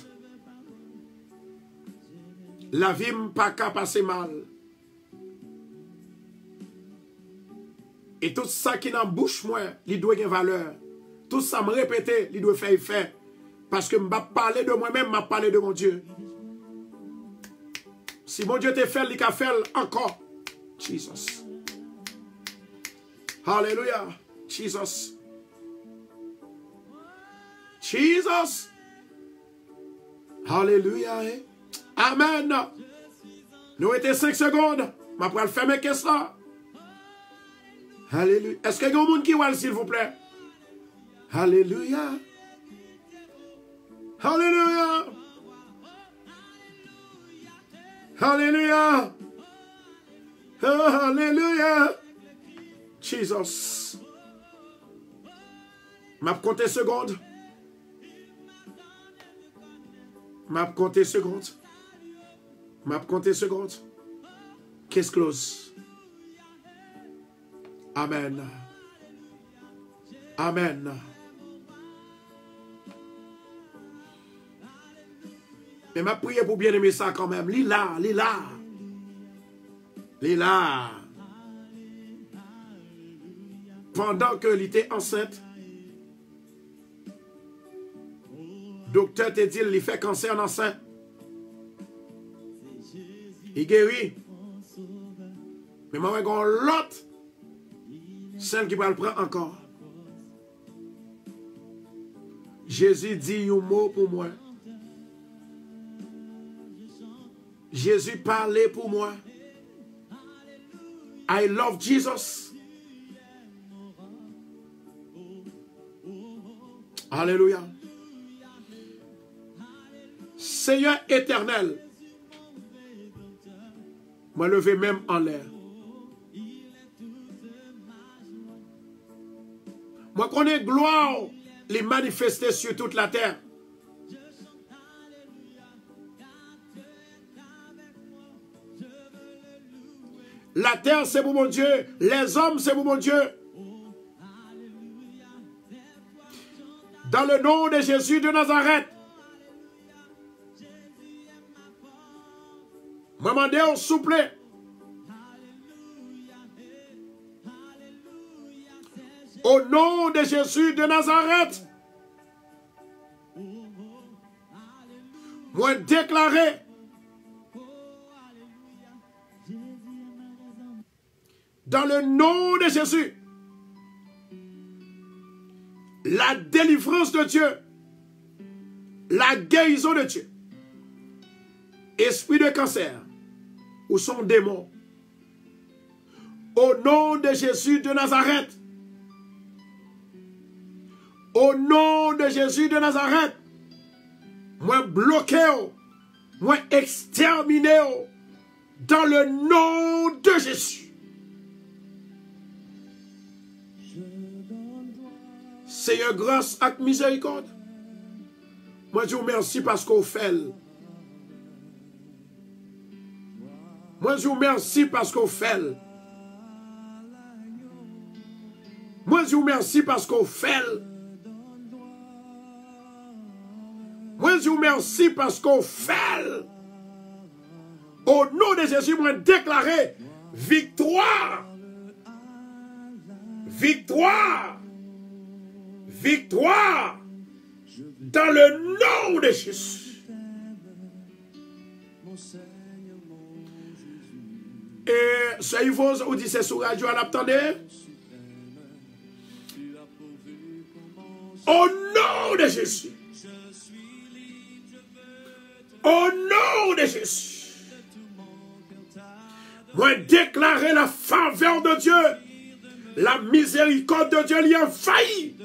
La vie n'a pas qu'à passer mal. Et tout ça qui dans bouche moi, il doit avoir valeur. Tout ça me répéter, il doit faire effet. Parce que je ne vais pas parler de moi-même, je vais parler de mon Dieu. Si mon Dieu te fait, il va faire encore. Jesus. Hallelujah. Jesus. Jesus. Hallelujah. Amen. Nous étions 5 secondes. Je vais fermer qu'est-ce là. Alléluia. Est-ce qu'il y a un monde qui voit, s'il vous plaît? Alléluia. Alléluia. Alléluia. Alléluia. Jesus. M'a compté seconde. M'a compté seconde. M'a compté seconde. Case close. Amen. Amen. Mais m'a prié pour bien aimer ça quand même. Lila, Lila. Lila. Pendant que elle était enceinte, docteur te dit qu'il fait cancer dans le sein. Il guérit. Mais moi, j'ai l'autre. Celle qui va le prendre encore. Jésus dit un mot pour moi. Jésus parlait pour moi. I love Jesus. Alléluia. Seigneur éternel, moi lever même en l'air. Moi connais gloire les manifester sur toute la terre. La terre c'est pour mon Dieu, les hommes c'est pour mon Dieu. Dans le nom de Jésus de Nazareth. Moi demandez au souple. Au nom de Jésus de Nazareth. Moi déclaré. Dans le nom de Jésus. la délivrance de Dieu, la guérison de Dieu. Esprit de cancer, ou son démon, au nom de Jésus de Nazareth, au nom de Jésus de Nazareth, moi bloqué, moi exterminé, dans le nom de Jésus. Seigneur, grâce et miséricorde, moi je vous remercie parce qu'on fait. Moi je vous remercie parce qu'on fait. Moi je vous remercie parce qu'on fait. Moi je vous remercie parce qu'on fait. Au nom de Jésus, moi déclarer victoire. Victoire. Victoire. Dans le nom de Jésus. Et ce Yvon, vous dites c'est sur radio, on attendez. Au nom de Jésus. Au nom de Jésus. Moi déclarer la faveur de Dieu. La miséricorde de Dieu lui a failli.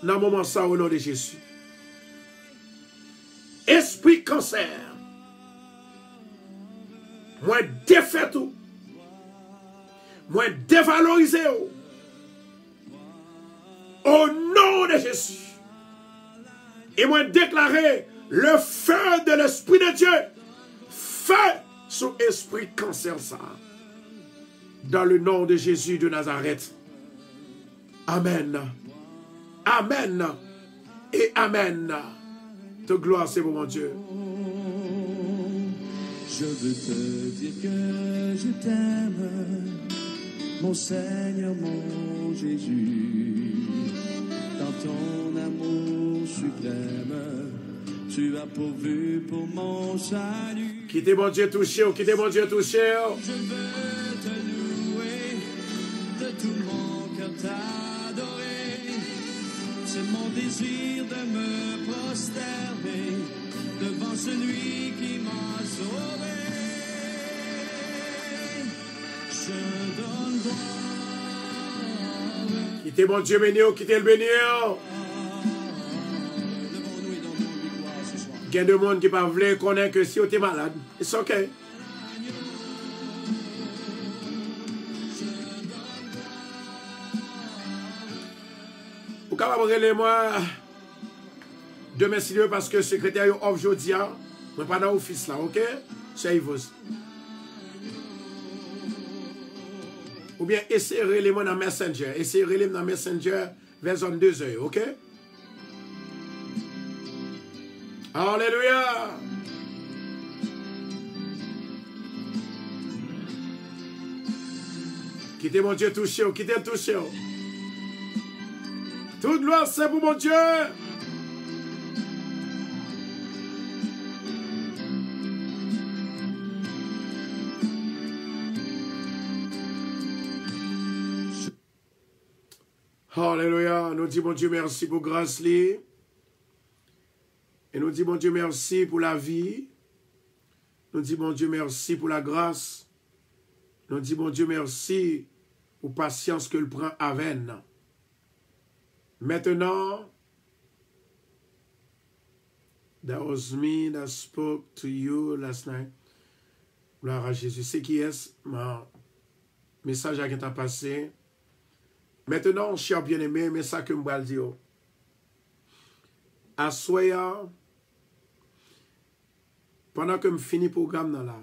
Dans le moment ça, au nom de Jésus. Esprit cancer. Moi défait tout. Moi dévalorisé. Au nom de Jésus. Et moi déclarer le feu de l'Esprit de Dieu. Feu sur esprit cancer ça. Dans le nom de Jésus de Nazareth. Amen. Amen. Et Amen. Te gloire, c'est pour mon Dieu. Je veux te dire que je t'aime, mon Seigneur, mon Jésus. Dans ton amour suprême, tu as pourvu pour mon salut. Quittez mon Dieu touché, quittez mon Dieu touché. Je veux te louer, de tout mon cœur t'adorer. C'est mon désir de me prosterner devant celui qui m'a sauvé. Je donne gloire. Quittez mon Dieu béni, quittez le béni. Levons-nous et donnons lui gloire ce soir. Il y a des gens qui ne peuvent pas connaître que si tu es malade. C'est OK. Vous pouvez me moi demain si Dieu parce que le secrétaire est off aujourd'hui. Je ne suis pas dans l'office là, OK? C'est Yvos. Ou bien essayez de les dans Messenger. Essayez de les dans Messenger vers 2h, OK? Alléluia! Quittez mon Dieu touché, quittez le touché. Toute gloire, c'est pour mon Dieu. Alléluia. Nous disons, mon Dieu, merci pour grâce. Et nous disons, mon Dieu, merci pour la vie. Nous disons, mon Dieu, merci pour la grâce. Nous disons, mon Dieu, merci pour la patience que le prend avec nous. Maintenant, that was me that spoke to you last night. Gloire à Jésus. C'est qui est mon message qui est passé. Maintenant, cher bien-aimé, mais ça que je vais dire. À soya, pendant que je finis le programme là,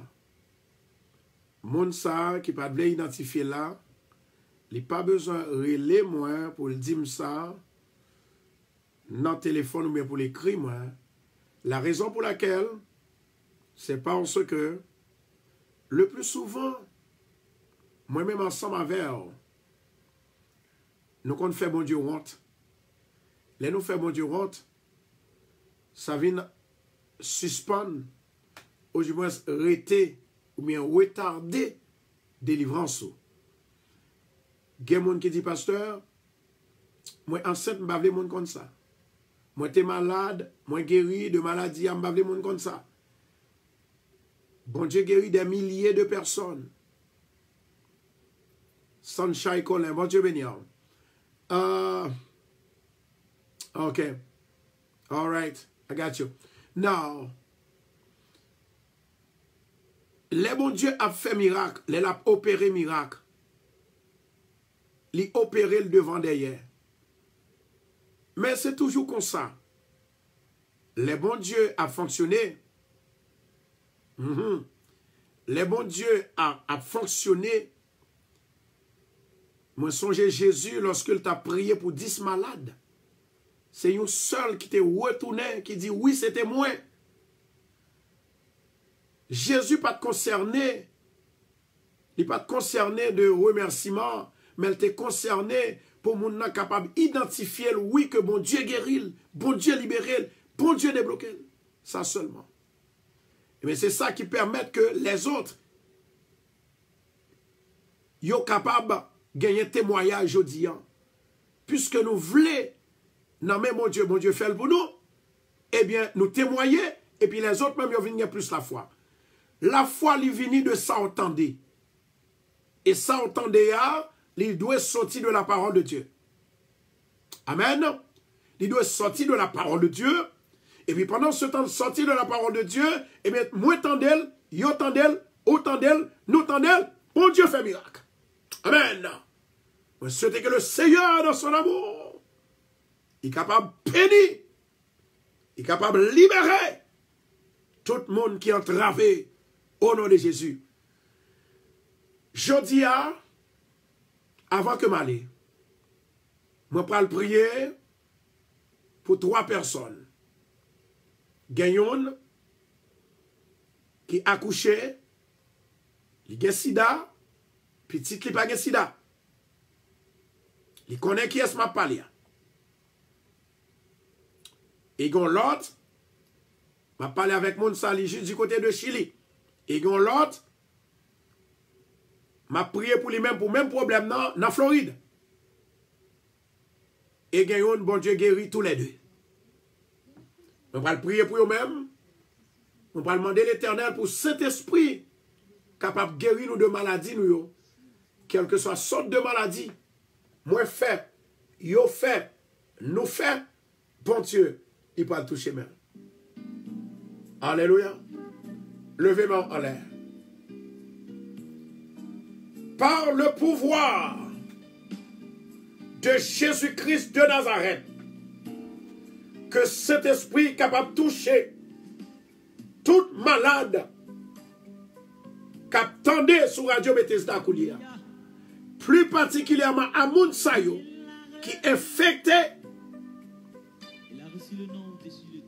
mon ça qui pas de identifier là, il n'a pas besoin de relayer moi pour le dire ça. Dans le téléphone ou bien pour l'écrire, moi. La raison pour laquelle, c'est parce que, le plus souvent, moi-même ensemble avec nous, quand on fait bon Dieu honte, les nous fait bon Dieu honte, ça vient suspendre, ou du moins arrêter, ou bien retarder délivrance. Il y a des gens qui disent, pasteur, Moi enceinte, je ne veux pas comme ça. Moi t'es malade, moi guéri de maladie, je ne veux pas comme ça. Bon Dieu guérit des milliers de personnes. Sunshine Colin, bon Dieu béni. Okay. All right. I got you. Now, les bon Dieu a fait miracle, les a opéré miracle. Il a opéré le devant derrière. Mais c'est toujours comme ça. Les bon Dieu a fonctionné. Les bon Dieu a fonctionné. Moi, songez Jésus lorsqu'il t'a prié pour 10 malades. C'est un seul qui t'est retourné, qui dit oui, c'était moi. Jésus pas concerné. Il n'est pas concerné de remerciement, mais il était concerné pour mon capable d'identifier oui que bon Dieu guérit, bon Dieu libéré, bon Dieu débloqué. Ça seulement. Mais c'est ça qui permet que les autres soient capables de gagner témoignage aujourd'hui. Puisque nous voulons, non mais mon Dieu fait pour nous, eh bien nous témoigner, et puis les autres même ils viennent plus la foi. La foi lui vient de ça entendez. Et ça entendez, il doit sortir de la parole de Dieu. Amen. Il doit sortir de la parole de Dieu. Et puis pendant ce temps de sortir de la parole de Dieu, eh bien, moi tendel, yo tendel, autant d'elle, nous tendel, bon Dieu fait miracle. Amen. Je souhaite que le Seigneur, dans son amour, est capable de bénir, est capable de libérer tout le monde qui est entravé au nom de Jésus. Je dis avant que m'aller, moi je vais prier pour 3 personnes. Gagnon qui accouché, il a sida, petit qui n'a pas sida. Il connaît qui est ce m'a parlé. Et l'autre, m'a parlé avec mon sali juste du côté de Chili. Et l'autre, m'a prié pour lui-même pour le même problème dans Floride. Et Gagnon, bon Dieu guérit tous les deux. On va prier pour eux-mêmes. On va demander l'Éternel pour cet esprit capable de guérir nous de maladies, nous, quelle que soit sorte de maladie. Moi fait, yo fait, nous fait, bon Dieu, il peut toucher même. Alléluia. Levez-moi en l'air. Par le pouvoir de Jésus-Christ de Nazareth, que cet esprit est capable de toucher toute malade qui attendait sur Radio Bethesda Koulia, plus particulièrement à Mounsayo, qui est infecté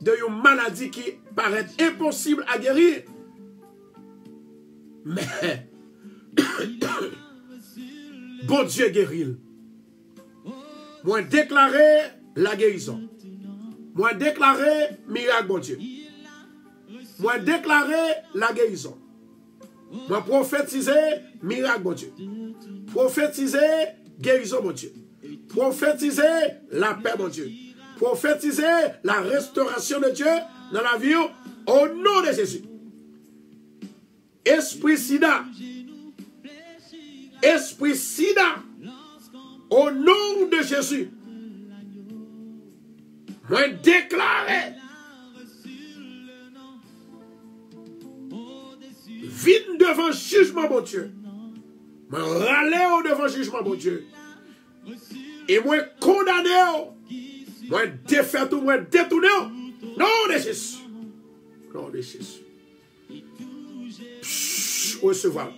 d'une maladie qui paraît impossible à guérir. Mais, bon Dieu guérit. Moi déclarer la guérison. Moi déclarer miracle, bon Dieu. Moi déclarer la guérison. Moi prophétiser miracle, bon Dieu. Prophétiser guérison, mon Dieu. Prophétiser la paix, mon Dieu. Prophétiser la restauration de Dieu dans la vie au nom de Jésus. Esprit sida. Esprit sida. Au nom de Jésus. Moi déclarer vite devant le jugement, mon Dieu. Moi râler au devant le jugement, mon Dieu. Et moi condamner, moi défaire tout, moi détourner. Non de Jésus. Non de Jésus. Recevoir.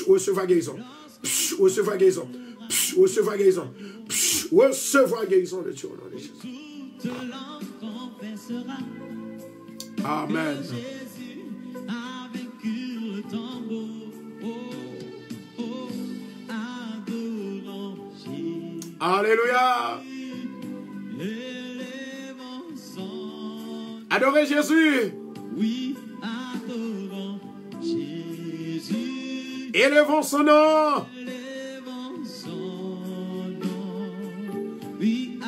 Recevoir guérison. Recevoir guérison. Recevoir guérison. Recevoir guérison de Dieu au nom de Jésus. Amen. Alléluia. Adorez Jésus. Oui, adorons Jésus. Élevons son nom. Élevons son nom. Oui,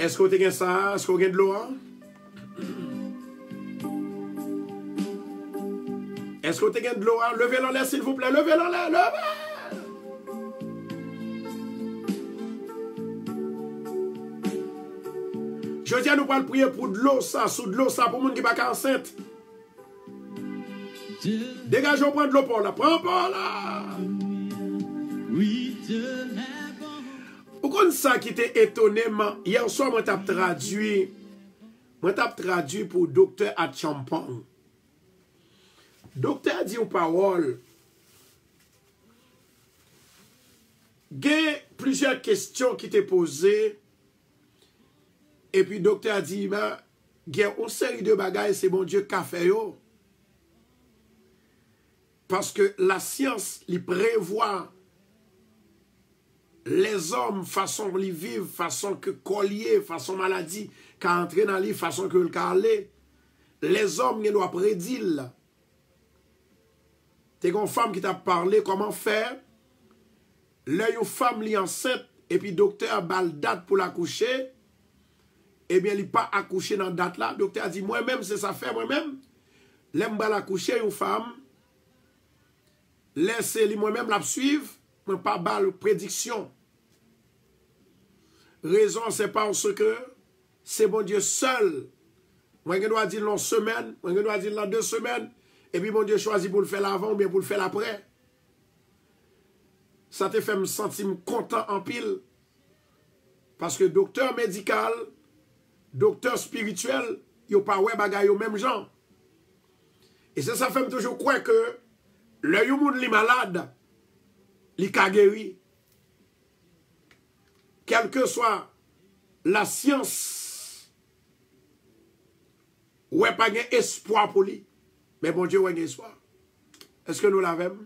Est-ce que vous avez ça? Est-ce que vous avez de l'eau? Est-ce que vous avez de l'eau? Levez-le en l'air, s'il vous plaît. Levez-le en l'air. Levez! Je dis à nous pas le prier pour de l'eau, ça, sous de l'eau, ça, pour les gens qui ne sont pas enceintes. Dégagez, prendre de l'eau pour là. Prends pas là. Pourquoi ça qui était étonné? Hier soir, moi, t'ai traduit pour docteur à Champagne. Docteur a dit une parole. Il y a plusieurs questions qui étaient posées. Et puis, docteur a dit, il y a une série de bagailles, c'est mon Dieu qu'a fait. Parce que la science, il prévoit les hommes, façon ils vivent, façon que collier, façon maladie, qu'à entrer dans l'île, façon que le aller. Les hommes, ils doivent prédire. T'es une femme qui t'a parlé comment faire. Là, une femme li enceinte, et puis docteur a bal date pour l'accoucher. Eh bien, il n'est pas accouché dans date là. Docteur a dit, moi-même, c'est ça fait, moi-même. L'aime pas l'accoucher, une femme. Laissez-le moi-même la suivre, mais pas balle prédiction. Raison, c'est parce que c'est mon Dieu seul. Moi, je dois dire dans une semaine, moi, je dois dire dans 2 semaines, et puis mon Dieu choisit pour le faire l'avant ou bien pour le faire l'après. Ça te fait me sentir content en pile. Parce que docteur médical, docteur spirituel, il n'y a pas de bagaille au même genre. Et ça fait toujours croire que le monde est malade, il est guéri. Quelle que soit la science, ou pas espoir pour lui. Mais bon Dieu, il y a espoir. Est-ce que nous l'avons?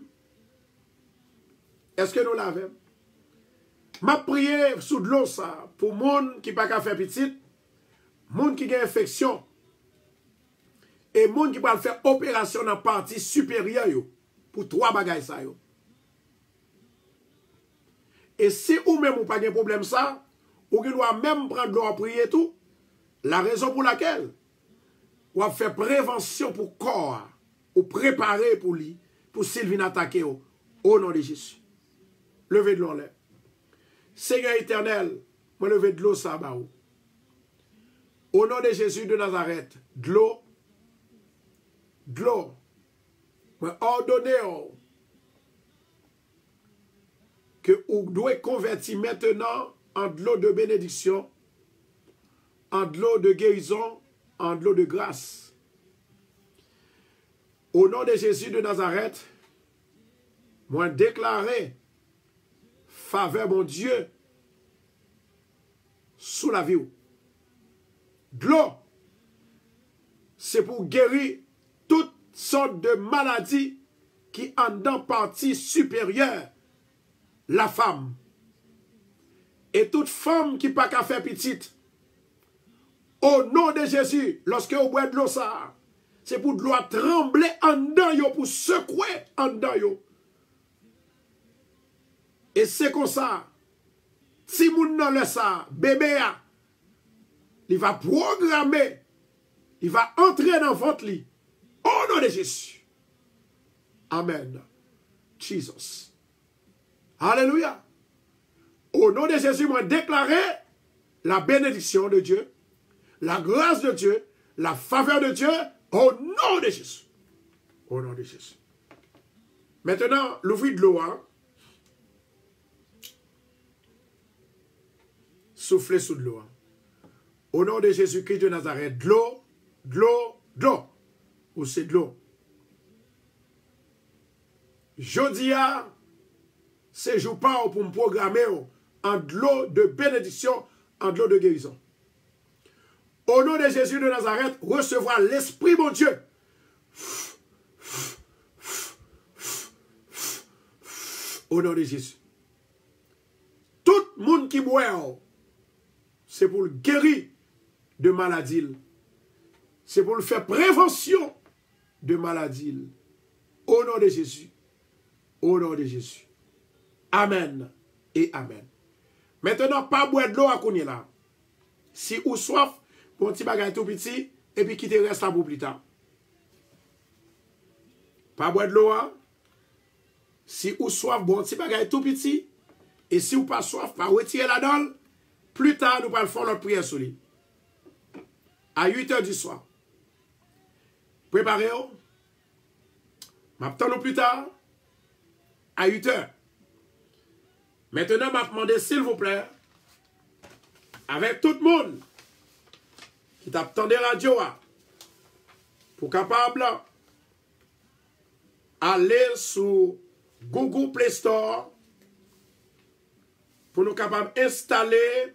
Est-ce que nous l'avons? Ma prière sous de l'eau, ça, pour les gens qui ne peuvent pas faire petit, les gens qui ont infection, et les gens qui peuvent faire opération dans la partie supérieure, pour 3 bagages ça. Et si ou même ou pas de problème ça, ou qui doit même prendre l'eau à prier tout, la raison pour laquelle ou faire prévention pour corps, ou préparer pour lui, pour s'il vient attaquer au nom de Jésus. Levez de l'eau là. Seigneur éternel, moi levez de l'eau ça ba ou. Au nom de Jésus de Nazareth, de l'eau, moi ordonnez que vous devez convertir maintenant en de l'eau de bénédiction, en de l'eau de guérison, en de l'eau de grâce. Au nom de Jésus de Nazareth, moi déclarer faveur mon Dieu sous la vie. De l'eau, c'est pour guérir toutes sortes de maladies qui en dans partie supérieure la femme. Et toute femme qui n'a pas qu'à faire petite, au nom de Jésus, lorsque vous boivez de l'eau, ça, c'est pour de l'eau trembler en dedans, pour secouer en dedans. Et c'est comme ça, si vous n'en laissez ça, bébé, il va programmer, il va entrer dans votre lit. Au nom de Jésus. Amen. Jesus. Alléluia. Au nom de Jésus, moi déclarer la bénédiction de Dieu, la grâce de Dieu, la faveur de Dieu, au nom de Jésus. Au nom de Jésus. Maintenant, l'ouvrir de l'eau, hein? Soufflez sous de l'eau. Hein? Au nom de Jésus-Christ de Nazareth, de l'eau, de l'eau, de l'eau. Ou c'est de l'eau. Jodia, c'est jour pas pour me programmer en de l'eau de bénédiction, en de l'eau de guérison. Au nom de Jésus de Nazareth, recevoir l'Esprit, mon Dieu. Au nom de Jésus. Tout le monde qui boit, c'est pour le guérir de maladies. C'est pour le faire prévention de maladies. Au nom de Jésus. Au nom de Jésus. Amen et amen. Maintenant, pas boire de l'eau à Kounia là. Si ou soif, bon petit bagage tout petit, et puis qui te reste là pour plus tard. Pas boire de l'eau, hein? Si ou soif, bon petit bagage tout petit, et si ou pas soif, pas retirer la dalle, plus tard, nous allons faire notre prière sur lui. À 8 h du soir. Préparez-vous. M'attendons plus tard. À 8 h. Maintenant, je demandé, s'il vous plaît, avec tout le monde qui t'attend des radios, pour capable aller sur Google Play Store, pour nous capables d'installer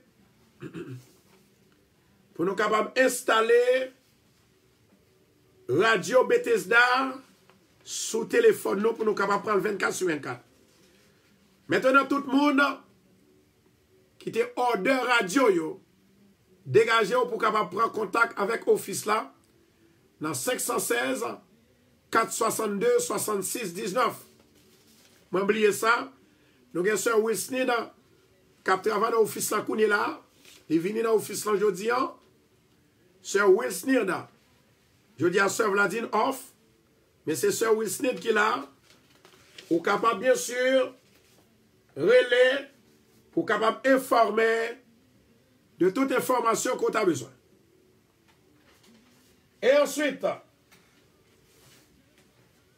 Radio Bethesda sous téléphone nous pour nous capables prendre 24 sur 24. Maintenant tout le monde qui était hors de radio yo, dégagez pour capable prendre contact avec office là dans 516 462 66 19. Moi oubliez ça. Nous avons sœur Wilsnid qui travaille dans l'office là qu'on est là. Il vient dans l'office là aujourd'hui. Sœur Wilsnid, je dis à sœur Vladine off, mais c'est sœur Wilsnid qui est là. Ou capable bien sûr relais pour capable informer de toute information qu'on a besoin. Et ensuite,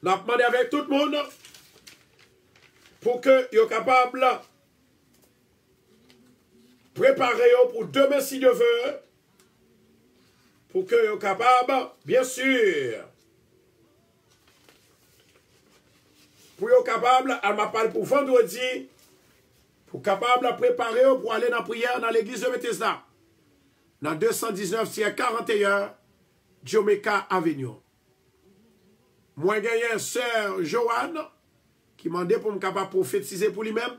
on a demandé avec tout le monde pour que vous soyez capable de préparer pour demain si Dieu veut, pour que vous soyez capable, bien sûr, pour que vous soyez capable, elle m'a parlé pour vendredi, pour capable de préparer pour aller dans la prière dans l'église de Bethesda, dans 219-41 Jamaica Avenue. Moi, j'ai une sœur Joanne qui m'a demandé pour me capable prophétiser pour lui-même.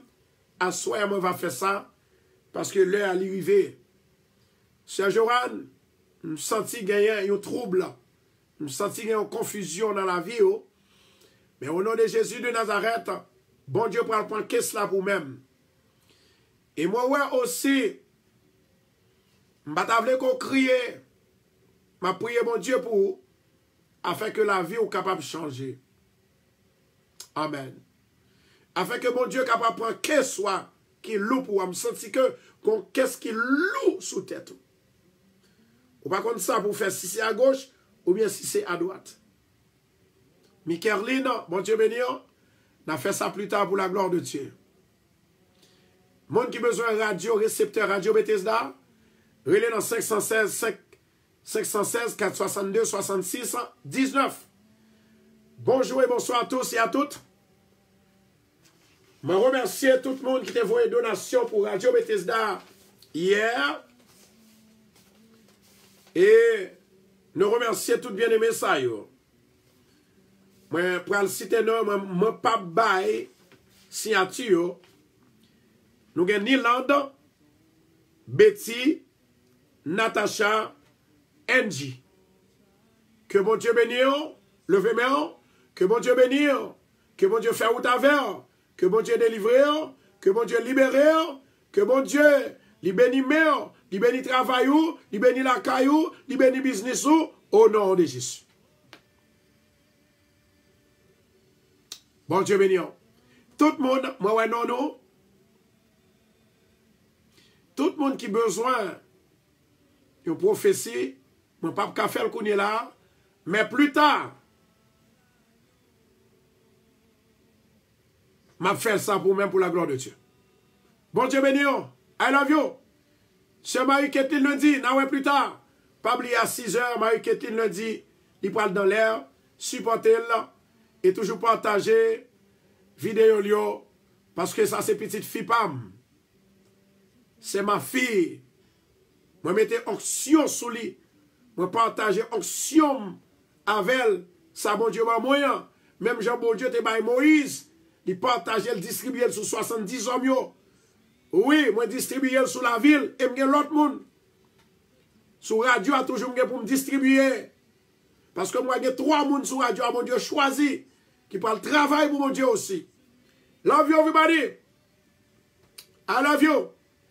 À soir, moi, va faire ça parce que l'heure est arrivée. Sœur Joanne, je me senti gagner un trouble. Je me senti gagner une confusion dans la vie. Mais au nom de Jésus de Nazareth, bon Dieu pour prendre qu'est-ce là pour même. Et moi, ouais, aussi, je ne qu'on crie, je prie mon Dieu pour vous, afin que la vie soit capable de changer. Amen. Afin que mon Dieu soit capable de prendre qu'est-ce soit qui loue pour me sentir que qu'est-ce qui loue sous tête. Ou pas comme ça pour faire si c'est à gauche ou bien si c'est à droite. Michaeline, mon Dieu béni, on a fait ça plus tard pour la gloire de Dieu. Monde qui besoin de radio, récepteur Radio Bethesda, relais dans 516 462 66 19. Bonjour et bonsoir à tous et à toutes. Je remercie tout le monde qui t'a envoyé donation pour Radio Bethesda hier. Et nous remercions tout bien aimé ça. Moi, pour le citer, je pas bail signature. Nous avons Nilande, Betty, Natacha, Angie. Que bon Dieu bénisse, levez-moi, que bon Dieu bénisse, que bon Dieu fasse route avec, que bon Dieu délivre, que bon Dieu libère, que bon Dieu li bénisse, li bénisse travail, li bénisse la caillou, li bénisse business au nom de Jésus. Bon Dieu bénisse. Tout le monde, moi ouais non. Tout le monde qui a besoin d'une prophétie, je ne peux pas faire le qu'on est là, mais plus tard, je vais faire ça pour même pour la gloire de Dieu. Bon Dieu béni, I love you. Sœur Marie-Kétine le dit, non, plus tard, pas oublier à 6 h, Marie-Kétine le dit, il parle dans l'air, supportez-le et toujours partager vidéo, parce que ça c'est petite fille Pam. C'est ma fille. Moi, mettez onction sous lui. Moi, partager onction avec elle. Ça, bon Dieu, m'a moyen. Même Jean, bon Dieu, te bail Moïse. Il partageait, il distribuait sur 70 hommes. Oui, moi, distribuer sur la ville. Et m'gen l'autre monde. Sur radio, a toujours pour me distribuer. Parce que moi, j'ai 3 personnes sur radio, mon Dieu, choisi. Qui parle travail pour mon Dieu aussi. Love you, everybody. I love you.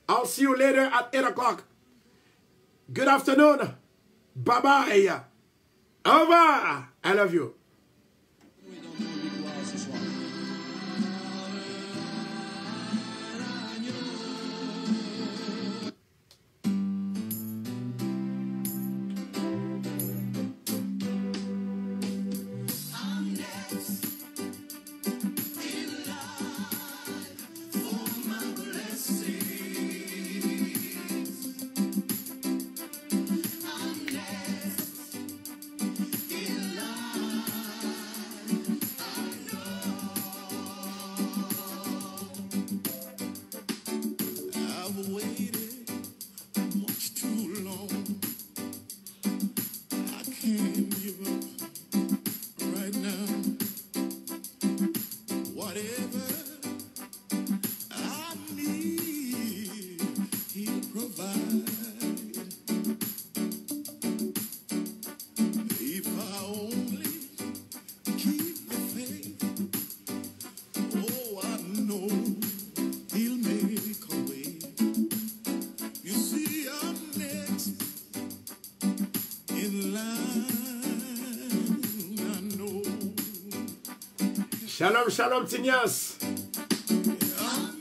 I'll see you later at 8 o'clock. Good afternoon. Bye-bye. Au revoir. I love you. Shalom, shalom, Tignas.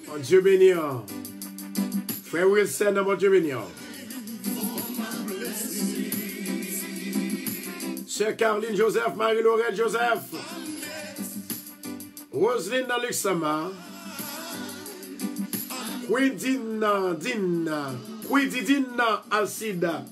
Mon Dieu béni. Frère Wilson, mon Dieu béni. Sœur Caroline Joseph, Marie-Laurette Joseph. Roselyne dans Luxembourg. Quidina Alcida.